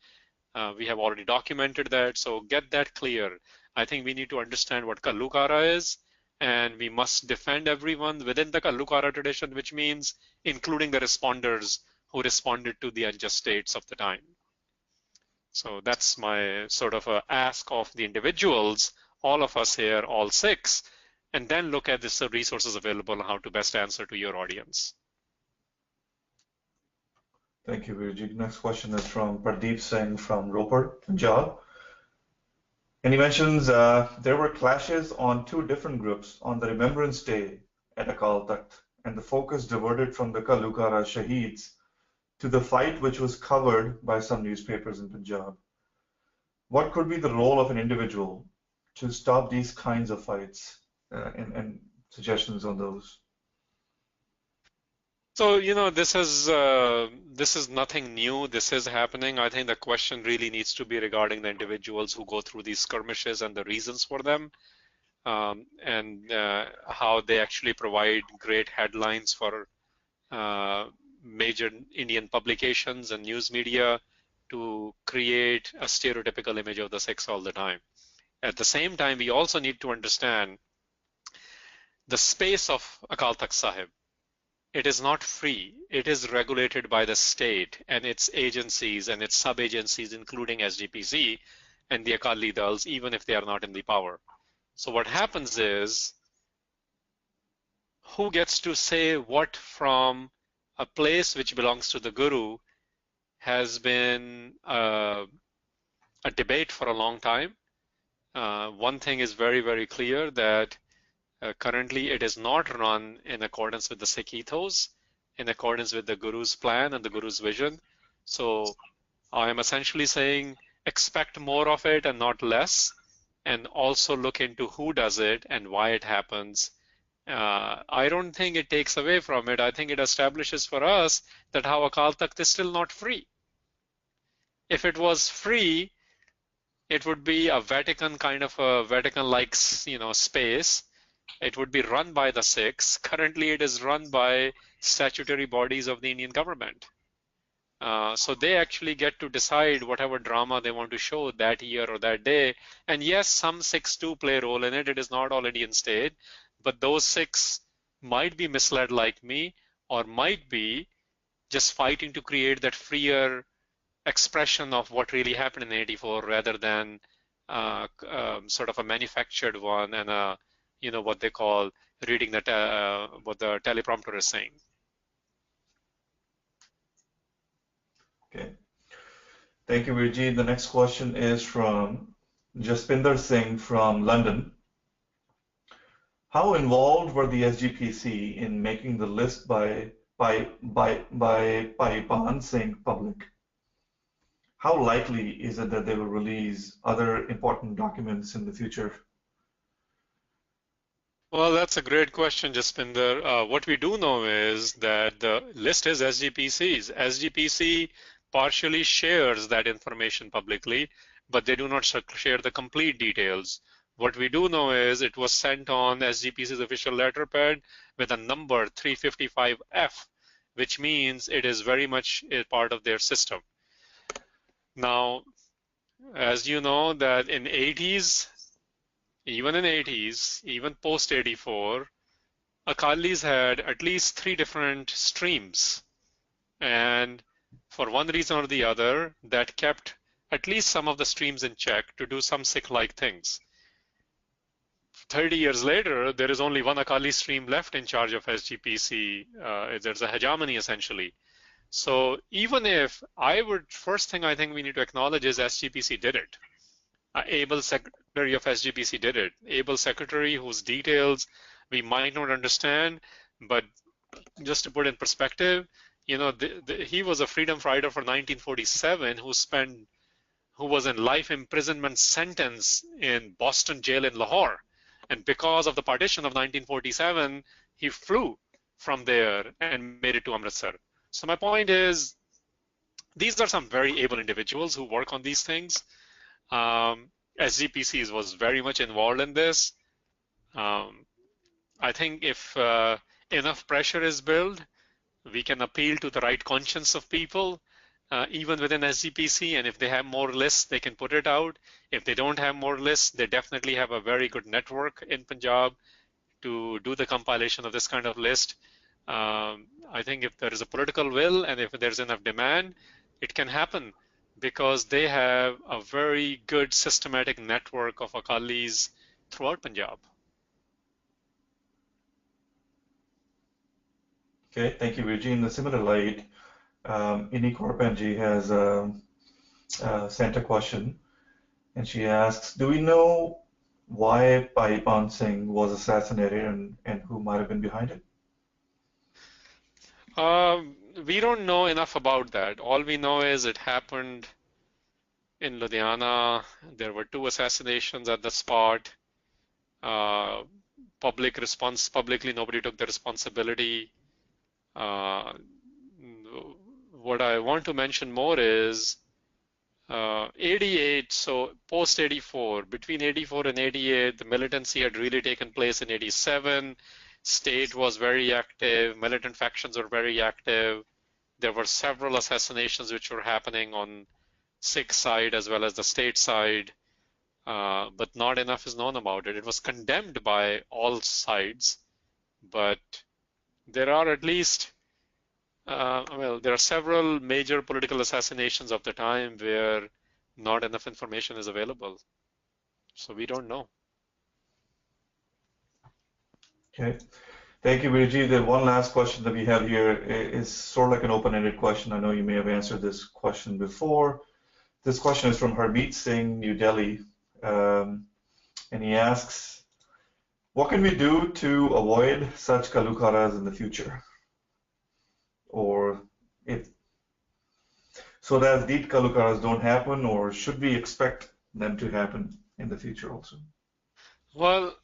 We have already documented that, so get that clear. I think we need to understand what Ghallugharas is, and we must defend everyone within the Ghallugharas tradition, which means including the responders who responded to the unjust states of the time. So that's my sort of a ask of the individuals, all of us here, all Sikhs, and then look at the resources available and how to best answer to your audience. Thank you, Virji. Next question is from Pradeep Singh from Ropar, Punjab. And he mentions there were clashes on 2 different groups on the Remembrance Day at Akal Takht, and the focus diverted from the Ghallugharas Shaheeds to the fight which was covered by some newspapers in Punjab. What could be the role of an individual to stop these kinds of fights, and suggestions on those? So, this is nothing new. This is happening. I think the question really needs to be regarding the individuals who go through these skirmishes and the reasons for them, and how they actually provide great headlines for major Indian publications and news media to create a stereotypical image of the Sikhs all the time. At the same time, we also need to understand the space of Akal Takht Sahib it is not free. It is regulated by the state and its agencies and its sub-agencies, including SGPC and the Akali Dals, even if they are not in the power. So what happens is, who gets to say what from a place which belongs to the Guru has been a debate for a long time. One thing is very, very clear, that currently it is not run in accordance with the Sikh ethos, in accordance with the Guru's plan and the Guru's vision. So I am essentially saying expect more of it and not less, and also look into who does it and why it happens. I don't think it takes away from it. I think it establishes for us that how Akal Takht is still not free. If it was free, it would be a Vatican kind of a Vatican-like, space. It would be run by the Sikhs. Currently, it is run by statutory bodies of the Indian government. So they actually get to decide whatever drama they want to show that year or that day. And yes, some Sikhs do play a role in it. It is not all Indian state, but those Sikhs might be misled like me, or might be just fighting to create that freer expression of what really happened in 84, rather than sort of a manufactured one and what they call reading what the teleprompter is saying. Okay. Thank you, Virji. The next question is from Jaspinder Singh from London. How involved were the SGPC in making the list by Pan Singh public? How likely is it that they will release other important documents in the future? Well, that's a great question, Jaspinder. What we do know is that the list is SGPC's. SGPC partially shares that information publicly, but they do not share the complete details. What we do know is it was sent on SGPC's official letterpad with a number 355F, which means it is very much a part of their system. Now, as you know, that in 80s, even post 84, Akalis had at least 3 different streams. And for one reason or the other, that kept at least some of the streams in check to do some Sikh-like things. 30 years later, there is only one Akali stream left in charge of SGPC. There's a hegemony, essentially. So even if first thing I think we need to acknowledge is SGPC did it. Able secretary of SGPC did it. Able secretary whose details we might not understand, but just to put in perspective, he was a freedom fighter for 1947 who was in life imprisonment sentence in Boston jail in Lahore. And because of the partition of 1947, he flew from there and made it to Amritsar. So my point is, these are some very able individuals who work on these things. SGPC was very much involved in this. I think if enough pressure is built, we can appeal to the right conscience of people, even within SGPC, and if they have more lists, they can put it out. If they don't have more lists, they definitely have a very good network in Punjab to do the compilation of this kind of list. I think if there is a political will and if there's enough demand, it can happen, because they have a very good systematic network of Akalis throughout Punjab. Okay, thank you, Virji. In a similar light, Ini Korpanji has sent a question, and she asks, do we know why Bhai Pan Singh was assassinated and who might have been behind it? We don't know enough about that. All we know is it happened in Ludhiana. There were 2 assassinations at the spot. Publicly, nobody took the responsibility. What I want to mention more is 88, so post 84, between 84 and 88, the militancy had really taken place in 87. State was very active, militant factions were very active. There were several assassinations which were happening on Sikh side as well as the state side, but not enough is known about it. It was condemned by all sides, but There are at least, well, there are several major political assassinations of the time where not enough information is available. So we don't know. Okay. Thank you, Virji. The one last question that we have here is sort of like an open-ended question. I know you may have answered this question before. This question is from Harinder Singh, New Delhi. And he asks, what can we do to avoid such Ghallugharas in the future? Or if so that these Ghallugharas don't happen, or should we expect them to happen in the future also? Well,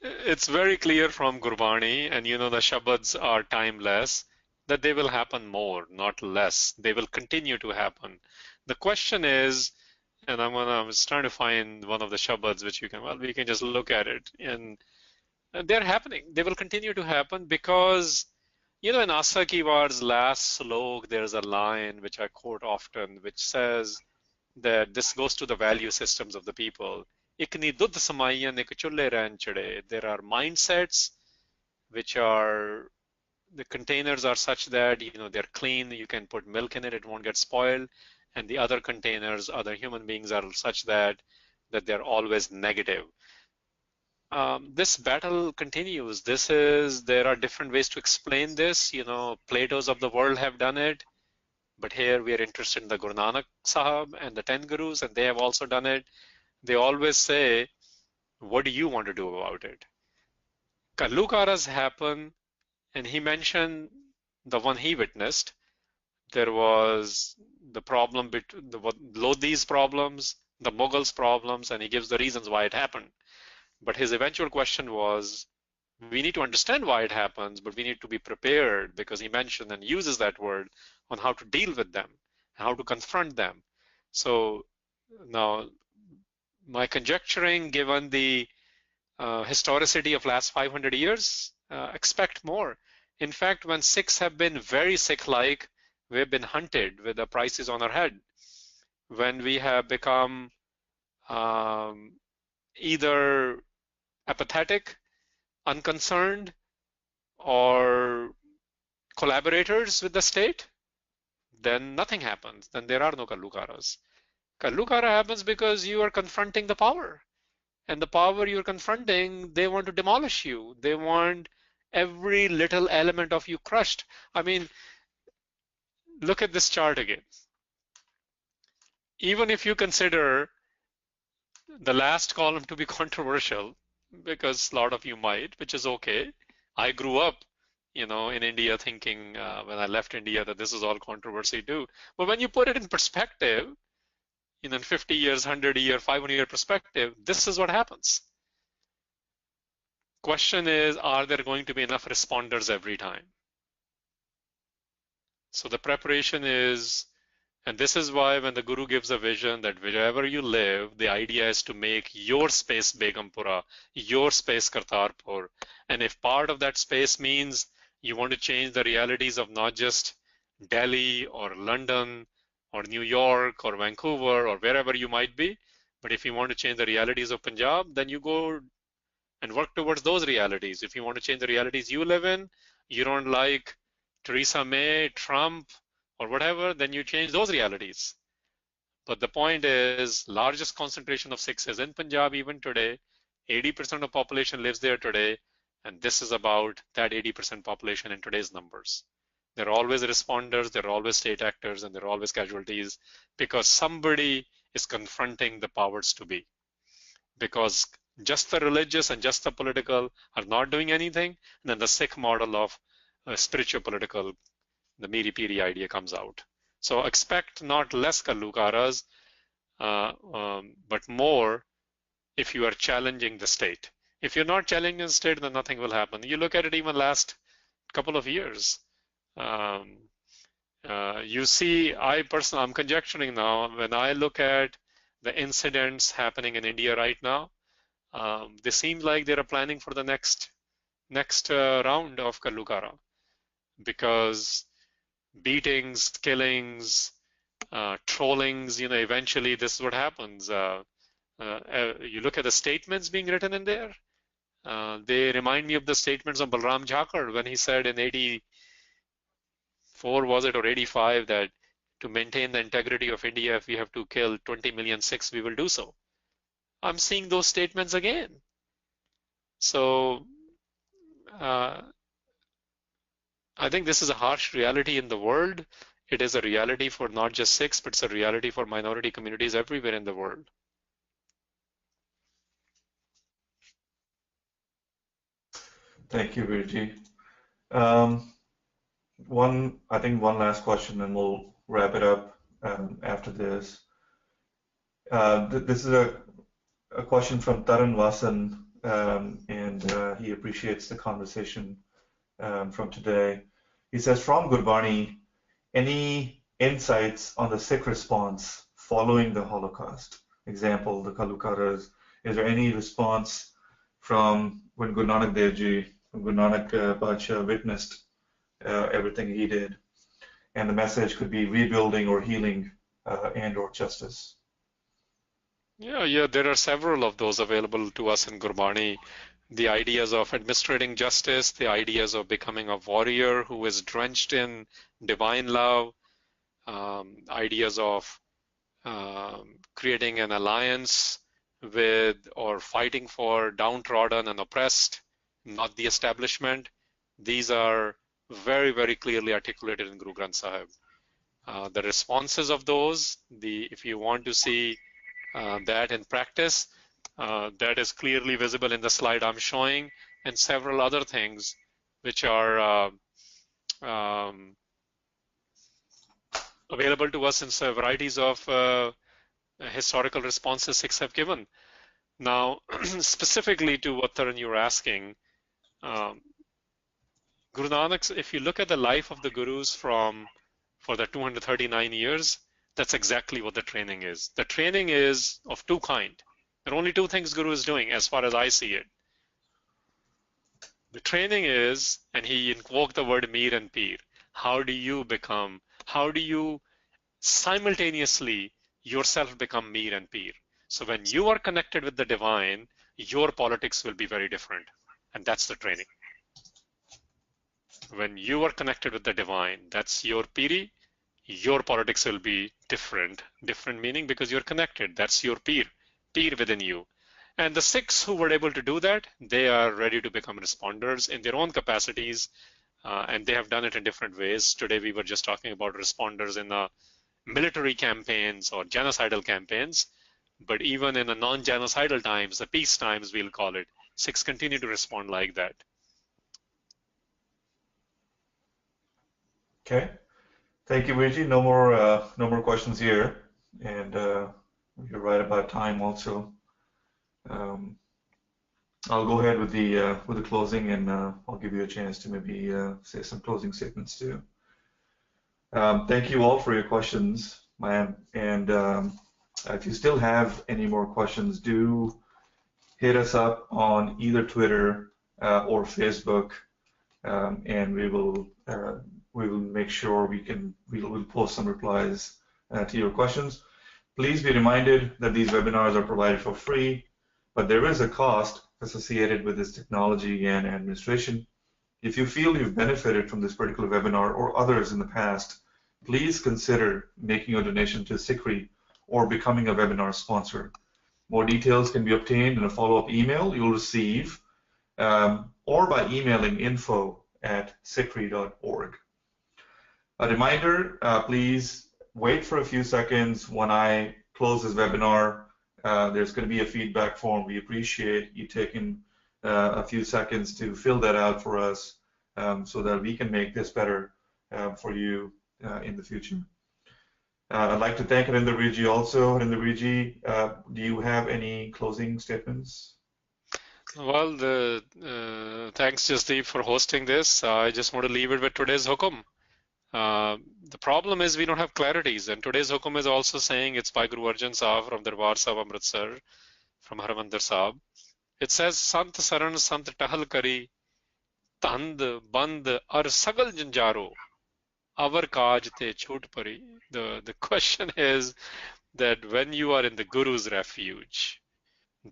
it's very clear from Gurbani, and you know the Shabads are timeless, that they will happen more, not less. They will continue to happen. The question is, and I was trying to find one of the Shabads which you can, well, we can just look at it, and they're happening. They will continue to happen because, you know, in Asa Ki War's last slok, there's a line which I quote often, which says that this goes to the value systems of the people. Ikni dudh samaiyan ek chulle ran chade. There are mindsets which are, the containers are such that, you know, they're clean, you can put milk in it, it won't get spoiled. And the other containers, other human beings are such that they're always negative. This battle continues. There are different ways to explain this. You know, Plato's of the world have done it, but here we are interested in the Guru Nanak Sahib and the 10 Gurus, and they have also done it. They always say, what do you want to do about it? Ghallugharas happen, and he mentioned the one he witnessed. There was the problem between the Lodhi's problems, the Mughals' problems, and he gives the reasons why it happened. But his eventual question was, we need to understand why it happens, but we need to be prepared, because he mentioned and uses that word on how to deal with them, how to confront them. So now, my conjecturing, given the historicity of last 500 years, expect more. In fact, when Sikhs have been very Sikh-like, we've been hunted with the prices on our head. When we have become either apathetic, unconcerned, or collaborators with the state, then nothing happens. Then there are no Ghallugharas. Ghallugara happens because you are confronting the power. And the power you're confronting, they want to demolish you. They want every little element of you crushed. I mean, look at this chart again. Even if you consider the last column to be controversial, because a lot of you might, which is okay. I grew up, you know, in India thinking when I left India that this is all controversy too. But when you put it in perspective, in 50 years, 100-year, 500-year perspective, this is what happens. Question is, are there going to be enough responders every time? So the preparation is, and this is why when the Guru gives a vision that wherever you live, the idea is to make your space Begampura, your space Kartarpur. And if part of that space means you want to change the realities of not just Delhi or London or New York or Vancouver or wherever you might be, but if you want to change the realities of Punjab, then you go and work towards those realities. If you want to change the realities you live in, you don't like Theresa May, Trump, or whatever, then you change those realities. But the point is, largest concentration of Sikhs is in Punjab even today. 80% of population lives there today, and this is about that 80% population in today's numbers. There are always responders, there are always state actors, and there are always casualties because somebody is confronting the powers to be. Because just the religious and just the political are not doing anything, and then the Sikh model of spiritual political, the Miri Piri idea comes out. So expect not less Ghallugharas, but more if you are challenging the state. If you're not challenging the state, then nothing will happen. You look at it even last couple of years. You see, I'm conjecturing now, when I look at the incidents happening in India right now, they seem like they're planning for the next round of Ghallugara, because beatings, killings, trollings, you know, eventually this is what happens. You look at the statements being written in there, They remind me of the statements of Balram Jhakar when he said in 84, was it, or 85, that to maintain the integrity of India, if we have to kill 20 million Sikhs, we will do so. I'm seeing those statements again. So I think this is a harsh reality in the world. It is a reality for not just Sikhs, but it's a reality for minority communities everywhere in the world. Thank you, Virji. I think one last question, and we'll wrap it up after this. This is a question from Taran Vasan, and he appreciates the conversation from today. He says, from Gurbani, any insights on the Sikh response following the Holocaust? Example, the Ghallugharas. Is there any response from when Guru Nanak Dev Ji, Guru Nanak Badshah witnessed everything he did? And the message could be rebuilding or healing and or justice. Yeah, there are several of those available to us in Gurbani. The ideas of administrating justice, the ideas of becoming a warrior who is drenched in divine love, ideas of creating an alliance with or fighting for downtrodden and oppressed, not the establishment. These are very, very clearly articulated in Guru Granth Sahib. The responses of those, if you want to see that in practice, that is clearly visible in the slide I'm showing, and several other things which are available to us in varieties of historical responses Sikhs have given. Now, specifically to what Taran you were asking, Guru Nanak, if you look at the life of the Gurus for the 239 years, that's exactly what the training is. The training is of two kinds. There are only two things Guru is doing as far as I see it. The training is, and he invoked the word Mir and Pir. How do you simultaneously yourself become Mir and Pir? So when you are connected with the divine, your politics will be very different. And that's the training. When you are connected with the divine, that's your Piri, your politics will be different. Different meaning because you're connected. That's your Pir within you. And the Sikhs who were able to do that, they are ready to become responders in their own capacities, and they have done it in different ways. Today we were just talking about responders in military campaigns or genocidal campaigns, but even in the non-genocidal times, the peace times we'll call it, Sikhs continue to respond like that. Okay, thank you, Virji. No more questions here, and you're right about time also. I'll go ahead with the closing, and I'll give you a chance to maybe say some closing statements too. Thank you all for your questions, and if you still have any more questions, do hit us up on either Twitter or Facebook, and we will make sure we'll post some replies to your questions. Please be reminded that these webinars are provided for free, but there is a cost associated with this technology and administration. If you feel you've benefited from this particular webinar or others in the past, please consider making a donation to SikhRI or becoming a webinar sponsor. More details can be obtained in a follow-up email you'll receive or by emailing info@sikhri.org. A reminder, please wait for a few seconds when I close this webinar. There's going to be a feedback form. We appreciate you taking a few seconds to fill that out for us so that we can make this better for you in the future. I'd like to thank Harinder Ji also. Harinder Ji, do you have any closing statements? Well, thanks, Jasdeep, for hosting this. I just want to leave it with today's hukum. The problem is we don't have clarities, and today's hukum is also saying it's by Guru Arjan Sahib from Darbar Sahib Amritsar, from Harinder Sahib. It says, Sant Saran Sant Tahal Kari, Tand Band Ar Sagal Janjaro, Avar Kaj Te Chhut Pari. The question is that when you are in the Guru's refuge,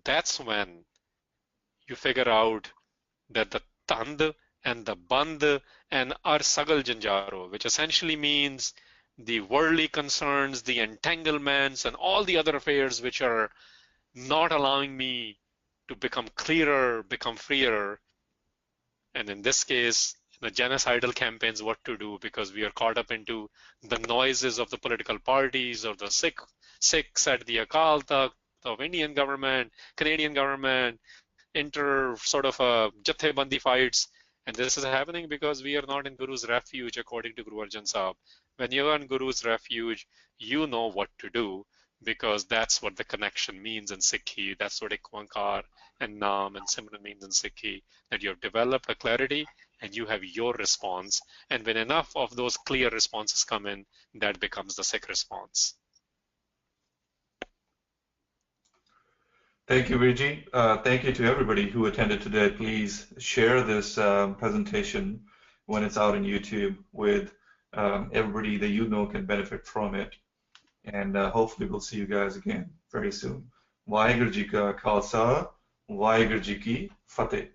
that's when you figure out that the Tand and the Band and Ar Sagal Janjaro, which essentially means the worldly concerns, the entanglements, and all the other affairs which are not allowing me to become clearer, become freer. And in this case, the genocidal campaigns, what to do, because we are caught up into the noises of the political parties or the Sikhs at the Akal Takht of Indian government, Canadian government, inter sort of Jathebandi fights. And this is happening because we are not in Guru's refuge, according to Guru Arjan Sahib. When you're in Guru's refuge, you know what to do, because that's what the connection means in Sikhi. That's what Ikwankar and Naam and Simran means in Sikhi, that you have developed a clarity and you have your response. And when enough of those clear responses come in, that becomes the Sikh response. Thank you, Virji. Thank you to everybody who attended today. Please share this presentation when it's out on YouTube with everybody that you know can benefit from it. And hopefully we'll see you guys again very soon. Waheguru Ji Ka Khalsa, Waheguru Ji Ki Fateh.